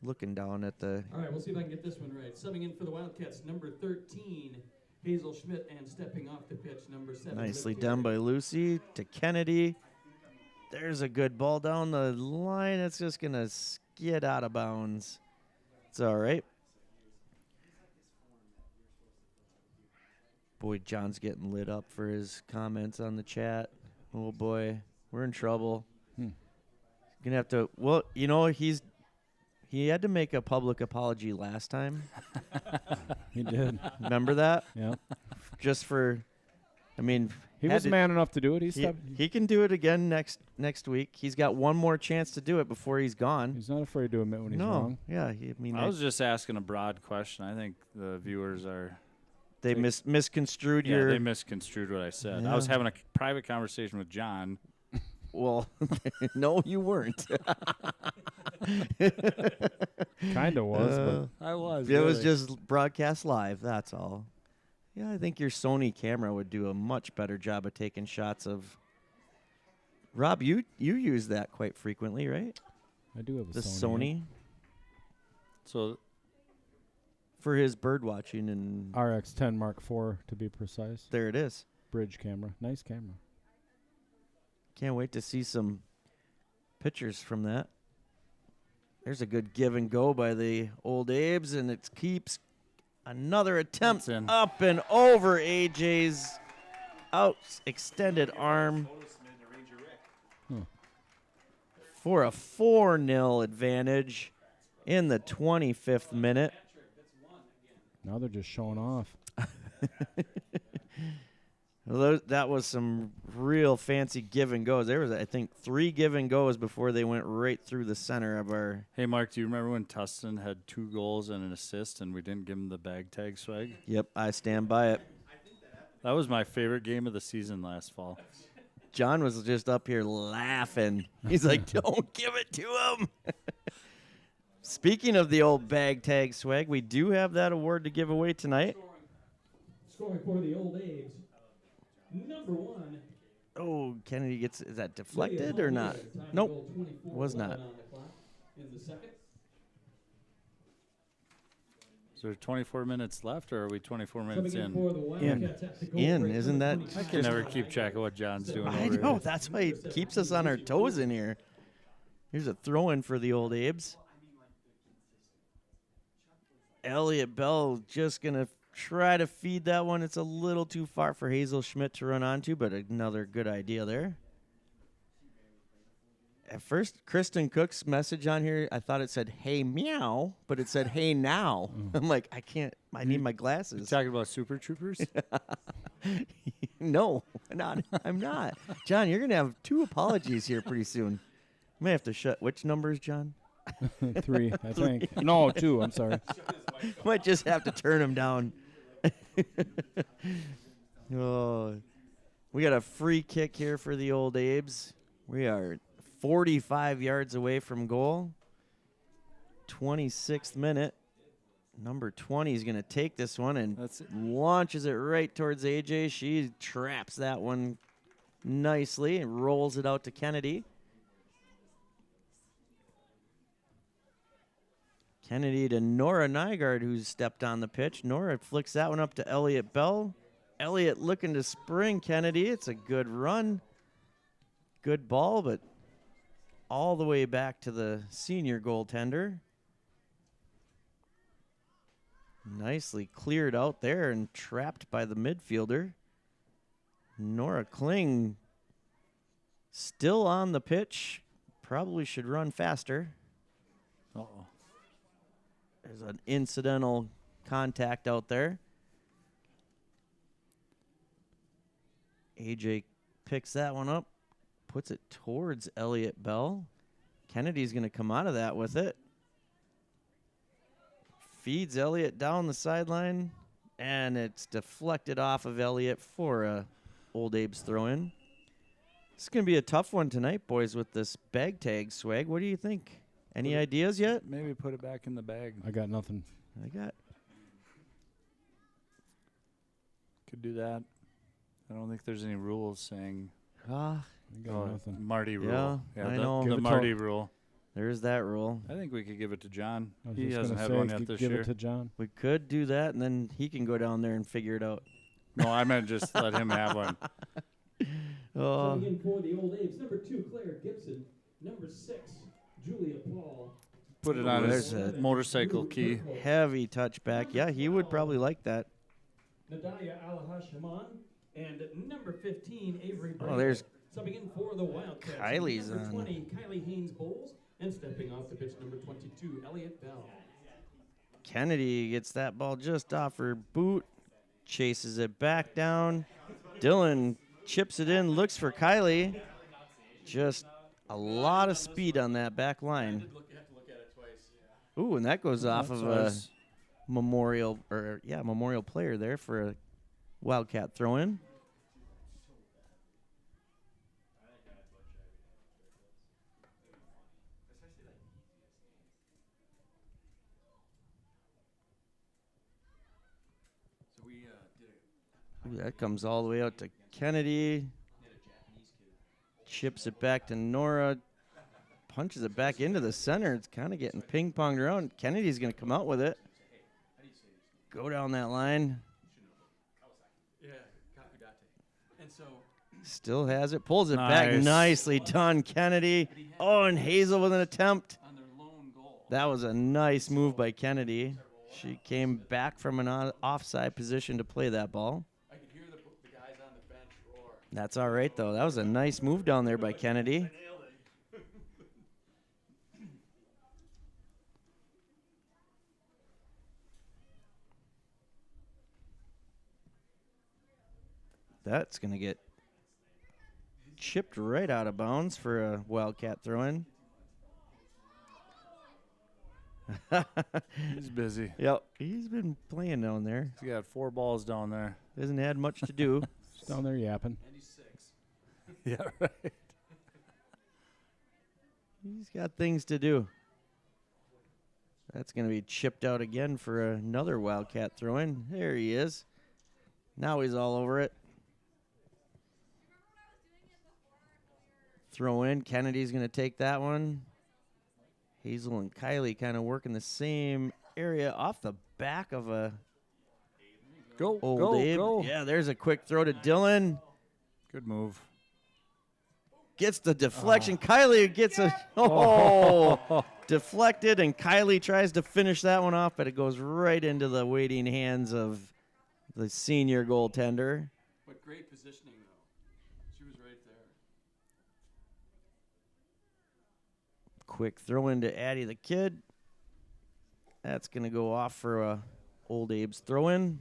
Looking down at the... All right, we'll see if I can get this one right. Subbing in for the Wildcats, number 13, Hazel Schmidt, and stepping off the pitch, number 7. Nicely Liv done Carey. by Lucy to Kennedy. There's a good ball down the line. It's just going to skid out of bounds. It's all right. Boy, John's getting lit up for his comments on the chat. Oh, boy. We're in trouble. Gonna have to... Well, you know, he had to make a public apology last time. He did. Remember that? Yeah. Just for... I mean... He had was to- man enough to do it. He can do it again next week. He's got one more chance to do it before he's gone. He's not afraid to admit when he's No, wrong. yeah. I was just asking a broad question. I think the viewers are... They misconstrued Yeah, your... they misconstrued what I said. Yeah. I was having a private conversation with John. Well, no, you weren't. Kind of was, I was. It was just broadcast live, that's all. Yeah, I think your Sony camera would do a much better job of taking shots of... Rob, you use that quite frequently, right? but I do have a The Sony. Sony So for his bird watching, and RX-10 Mark IV, to be precise. there it is. Bridge camera. Nice camera. Can't wait to see some pictures from that. There's a good give and go by the old Abes, and it keeps another attempt It's in. up and over AJ's out extended arm for a 4-0 advantage in the 25th minute. Now they're just showing off. Well, that was some real fancy give and goes. There was, I think, 3 give and goes before they went right through the center of our... Hey, Mark, do you remember when Tustin had 2 goals and an assist and we didn't give him the bag tag swag? Yep, I stand by it. That was my favorite game of the season last fall. John was just up here laughing. He's like, don't give it to him. Speaking of the old bag tag swag, we do have that award to give away tonight. Scoring for the Old Abes, number 1. Oh, Kennedy gets... Is that deflected or not? Nope, was not. In the second. Is there 24 minutes left, or are we 24 minutes Coming in? for the Wildcats at the goal In, break, isn't number that... 26. I can never keep track of what John's doing I over know, here. that's why he keeps us on our toes in here. Here's a throw in for the old Abes. Elliott Bell just going to try to feed that one. It's a little too far for Hazel Schmidt to run onto, but another good idea there. At first, Kristen Cook's message on here, I thought it said, hey, meow, but it said, hey, now. I'm like, I need my glasses. Talking about Super Troopers? No, I'm not. John, you're going to have 2 apologies here pretty soon. I may have to shut. Which numbers, John? 3, I think. No, 2. I'm sorry. Might just have to turn him down. Oh, we got a free kick here for the old Abes. We are 45 yards away from goal. 26th minute. Number 20 is going to take this one and launches it right towards AJ. She traps that one nicely and rolls it out to Kennedy. Kennedy to Nora Nygaard, who's stepped on the pitch. Nora flicks that one up to Elliott Bell. Elliott looking to spring Kennedy. It's a good run. Good ball, but all the way back to the senior goaltender. Nicely cleared out there and trapped by the midfielder. Nora Kling still on the pitch. Probably should run faster. Uh-oh. There's an incidental contact out there. AJ picks that one up, puts it towards Elliott Bell. Kennedy's going to come out of that with it. Feeds Elliott down the sideline, and it's deflected off of Elliott for a Old Abe's throw-in. It's going to be a tough one tonight, boys, with this bag tag swag. What do you think? Any ideas yet? Maybe put it back in the bag. I got nothing. Could do that. I don't think there's any rules saying I got nothing. Marty rule. Yeah, I know. The Marty rule. There's that rule. I think we could give it to John. I was He just hasn't gonna had say, one yet this give year. it to John. We could do that, and then he can go down there and figure it out. No, I meant just let him have one. Coming in for the Old Abe's, number 2, Claire Gibson. Number 6, Julia Paul. Put it on There's his a motorcycle key. Heavy touchback. Yeah, he would probably like that. Nadalia Alahashaman. And number 15, Avery Brady. Oh, there's Subbing in for the Wildcats. Kylie's number on. 20, Kylie Haynes Bowles. And stepping off the pitch, number 22, Elliott Bell. Kennedy gets that ball just off her boot, chases it back down. Dylan chips it in, looks for Kylie. Just a lot of speed on that back line. Ooh, and that goes off of a memorial player there for a Wildcat throw-in. Ooh, that comes all the way out to Kennedy. Chips it back to Nora. Punches it back into the center. It's kind of getting ping-ponged around. Kennedy's going to come out with it. Go down that line. Still has it. Pulls it back. Nicely done, Kennedy. Oh, and Hazel with an attempt. That was a nice move by Kennedy. She came back from an offside position to play that ball. That's all right, though. That was a nice move down there by Kennedy. That's going to get chipped right out of bounds for a Wildcat throw-in. He's busy. Yep, he's been playing down there. He's got 4 balls down there. Hasn't had much to do. Just down there yapping. Yeah, right. He's got things to do. That's going to be chipped out again for another Wildcat throw-in. There he is. Now he's all over it. Throw in. Kennedy's going to take that one. Hazel and Kylie kind of working the same area off the back of a old Abe. Go. Yeah, there's a quick throw to Dylan. Good move. Gets the deflection. Kylie gets deflected, and Kylie tries to finish that one off, but it goes right into the waiting hands of the senior goaltender. But great positioning, though. She was right there. Quick throw into Addie the Kid. That's going to go off for a Old Abe's throw in.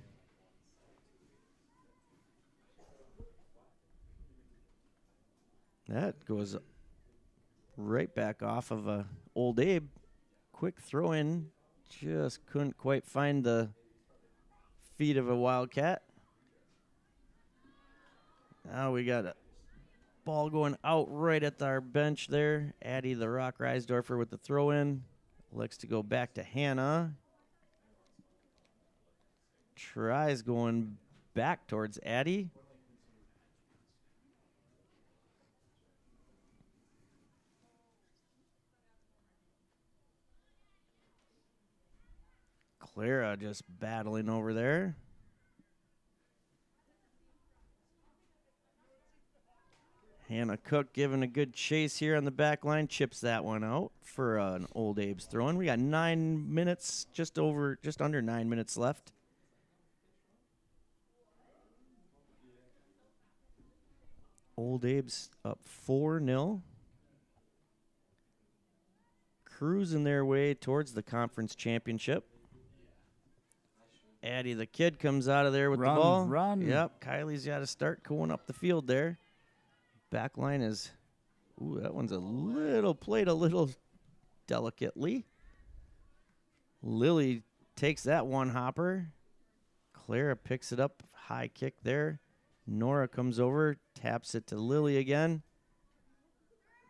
That goes right back off of a Old Abe. Quick throw in. Just couldn't quite find the feet of a Wildcat. Now we got a ball going out right at our bench there. Addie the Rock Reisdorfer with the throw in. Looks to go back to Hannah. Tries going back towards Addie. Clara just battling over there. Hannah Cook giving a good chase here on the back line. Chips that one out for an Old Abe's throw-in. We got 9 minutes, just under 9 minutes left. Old Abe's up 4-0. Cruising their way towards the conference championship. Addie the Kid comes out of there with the ball. Run. Yep, Kylie's got to start going up the field there. Back line is, ooh, that one's played a little delicately. Lily takes that one hopper. Clara picks it up, high kick there. Nora comes over, taps it to Lily again.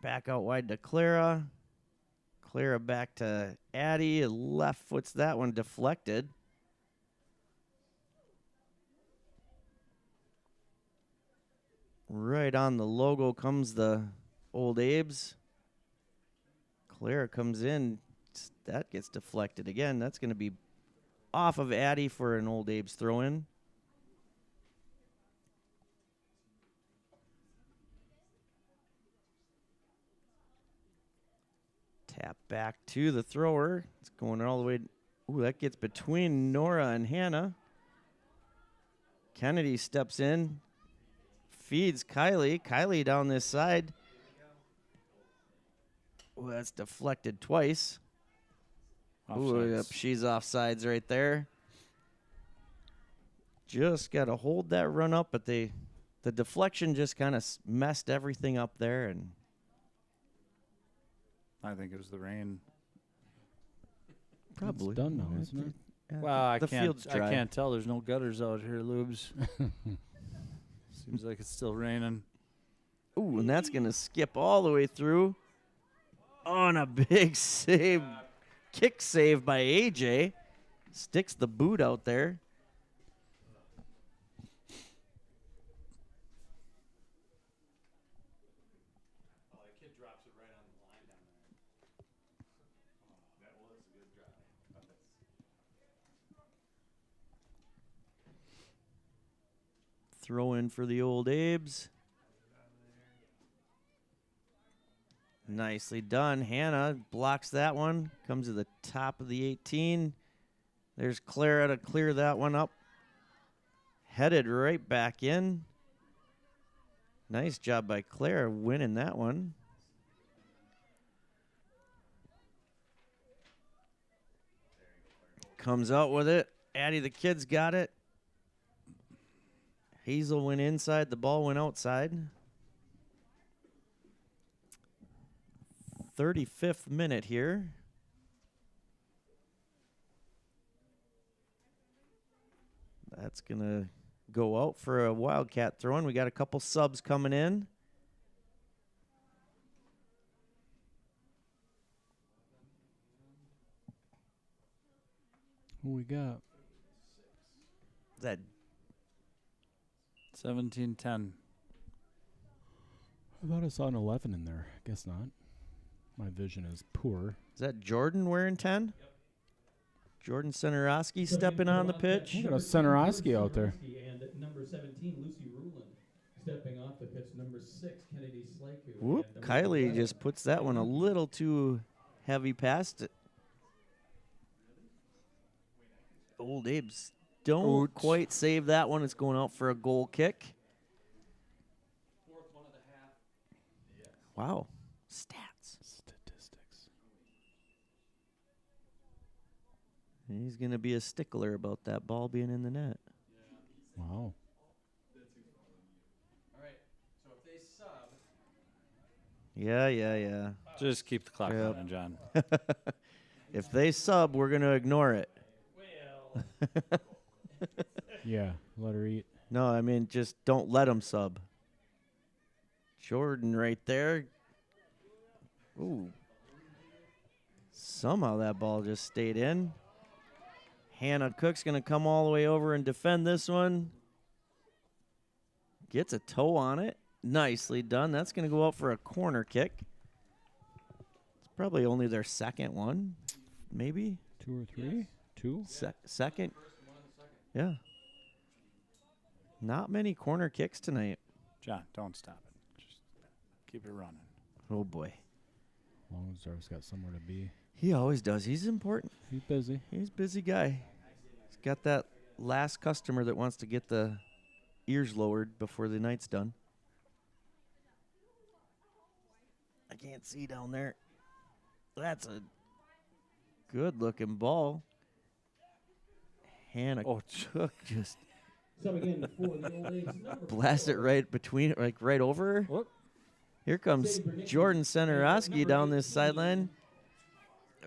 Back out wide to Clara. Clara back to Addie. Left foot's that one deflected. Right on the logo comes the Old Abe's. Clara comes in. That gets deflected again. That's going to be off of Addie for an Old Abe's throw-in. Tap back to the thrower. It's going all the way. Ooh, that gets between Nora and Hannah. Kennedy steps in. Feeds Kylie. Kylie down this side. Ooh, that's deflected twice. Ooh, yep, she's offsides right there. Just got to hold that run up, but the deflection just kind of messed everything up there. And I think it was the rain. probably It's done now, isn't it? Yeah, Well, the field's I dry. can't tell. There's no gutters out here, Lubes. Seems like it's still raining. Ooh, and that's going to skip all the way through on a big save. Kick save by AJ. Sticks the boot out there. Throw in for the Old Abe's. Nicely done. Hannah blocks that one. Comes to the top of the 18. There's Clara to clear that one up. Headed right back in. Nice job by Clara winning that one. Comes out with it. Addie the Kid's got it. Hazel went inside. The ball went outside. 35th minute here. That's going to go out for a Wildcat throw-in. We got a couple subs coming in. Who we got? That 17-10. I thought I saw an 11 in there. Guess not. My vision is poor. is that Jordan wearing 10? Yep. Jordan Centerowski stepping on the pitch. Got a Centerowski out there. And number 17, Lucy Rulin. Stepping off the pitch, number 6, Kennedy Slaku. Whoop, And number Kylie 11, just puts that one a little too heavy past it. Old Abe's don't quite save that one. It's going out for a goal kick. Wow. Stats. Statistics. He's going to be a stickler about that ball being in the net. Wow. Yeah. Just keep the clock Yep. running, John. If they sub, we're going to ignore it. Yeah, let her eat. No, I mean, just don't let them sub. Jordan right there. Ooh. Somehow that ball just stayed in. Hannah Cook's going to come all the way over and defend this one. Gets a toe on it. Nicely done. That's going to go out for a corner kick. It's probably only their second one, maybe. 2 or 3? 2? Second. Yeah. Not many corner kicks tonight. John, don't stop it. Just keep it running. Oh, boy. As long as Dar's got somewhere to be. He always does. He's important. He's busy. He's a busy guy. He's got that last customer that wants to get the ears lowered before the night's done. I can't see down there. That's a good-looking ball. Hannah Cook just Subbing in for the Old A's, number blast it 4, right between, like right over her. Whoop. Here comes Jordan Senarowski down this sideline.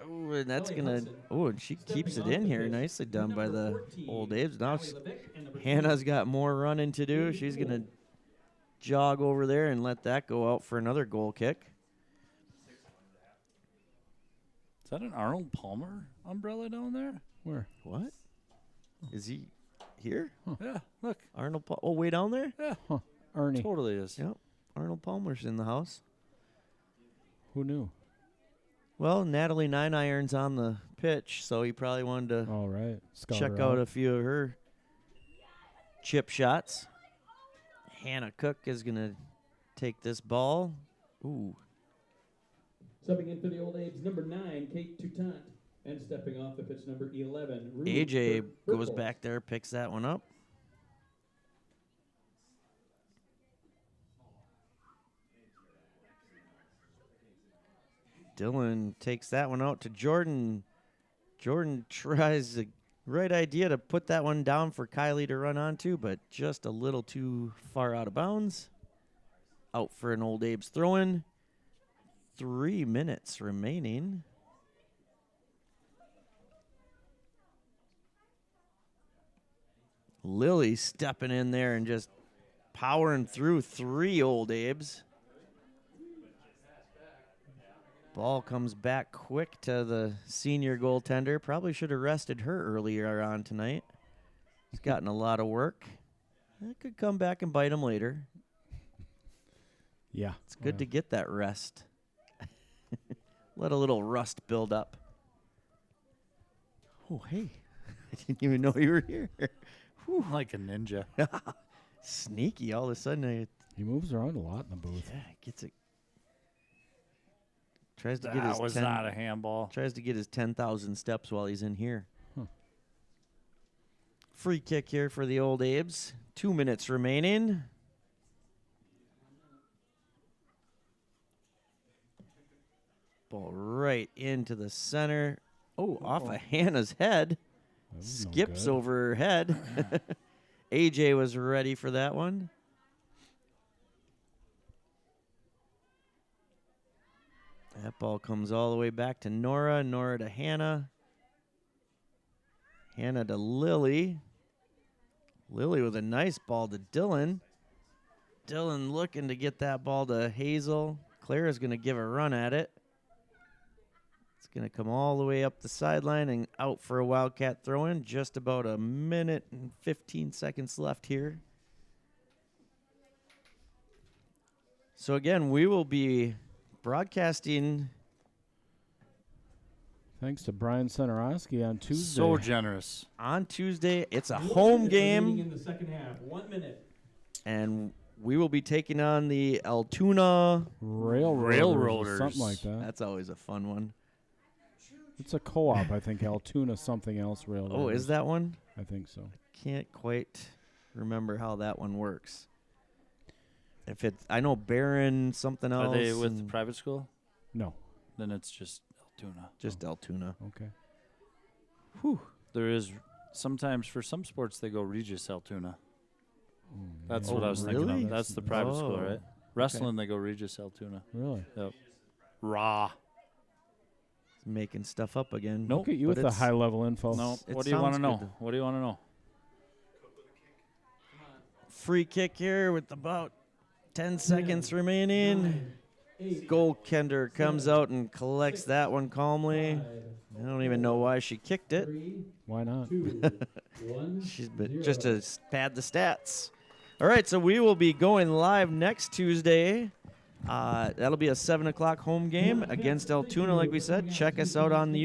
Oh, and that's gonna. Oh, and she keeps it in here. Nicely done by the Old A's. Now Hannah's got more running to do. She's gonna jog over there and let that go out for another goal kick. Is that an Arnold Palmer umbrella down there? Where? What? Is he here? Yeah, look. Arnold. Oh, way down there. Huh. Ernie. Totally is. Yep. Arnold Palmer's in the house. Who knew? Well, Natalie Nine Iron's on the pitch, so he probably wanted to All right. Scout check her out a few of her chip shots. Hannah Cook is going to take this ball. Ooh. Subbing in for the Old A's, number 9, Kate Toutant. And stepping off the pitch, number 11, Ruth AJ goes Purple. back there, picks that one up. Dylan takes that one out to Jordan. Jordan tries the right idea to put that one down for Kylie to run onto, but just a little too far out of bounds. Out for an Old Abe's throw-in. 3 minutes remaining. Lily stepping in there and just powering through 3 Old Abe's. Ball comes back quick to the senior goaltender. Probably should have rested her earlier on tonight. He's gotten a lot of work. That could come back and bite him later. Yeah. It's good to get that rest. Let a little rust build up. Oh, hey. I didn't even know you were here. Like a ninja. Sneaky. All of a sudden, He moves around a lot in the booth. gets it. Tries to get That his was 10 not a handball. Tries to get his 10,000 steps while he's in here. Free kick here for the Old Abe's. 2 minutes remaining. Ball right into the center. Oh, off of Hannah's head. That was no Skips good. over her head. AJ was ready for that one. That ball comes all the way back to Nora. Nora to Hannah. Hannah to Lily. Lily with a nice ball to Dylan. Dylan looking to get that ball to Hazel. Clara's going to give a run at it. It's going to come all the way up the sideline and out for a Wildcat throw-in. Just about a minute and 15 seconds left here. So again, we will be broadcasting Thanks to Brian Senarowski on Tuesday. So generous. on Tuesday. It's a 1 home minute remaining game, in the second half. 1 minute. and we will be taking on the Altoona. Railroaders, or something like that. That's always a fun one. It's a co-op, I think. Altoona something else. Railroaders. Oh, is that one? I think so. Can't quite remember how that one works. If it's, I know Barron something else. Are they with and private school? No. Then it's just Altoona. just Altoona? Okay. Whew. There is sometimes for some sports they go Regis Altoona. That's Oh, what I was thinking really? of. That's the private school, Oh, right? Wrestling they go Regis Altoona. Really? Yep. Raw. Making stuff up again. Nope. Look at you But with the it's- high-level info. No. It What do you want to sounds know? good. What do you want to know? Free kick here with about 10 seconds remaining. Goaltender comes out and collects that one calmly. I don't even know why she kicked it. Why not? She's been just to pad the stats. All right, so we will be going live next Tuesday. That'll be a 7 o'clock home game against Altoona, like we said. Check us out on the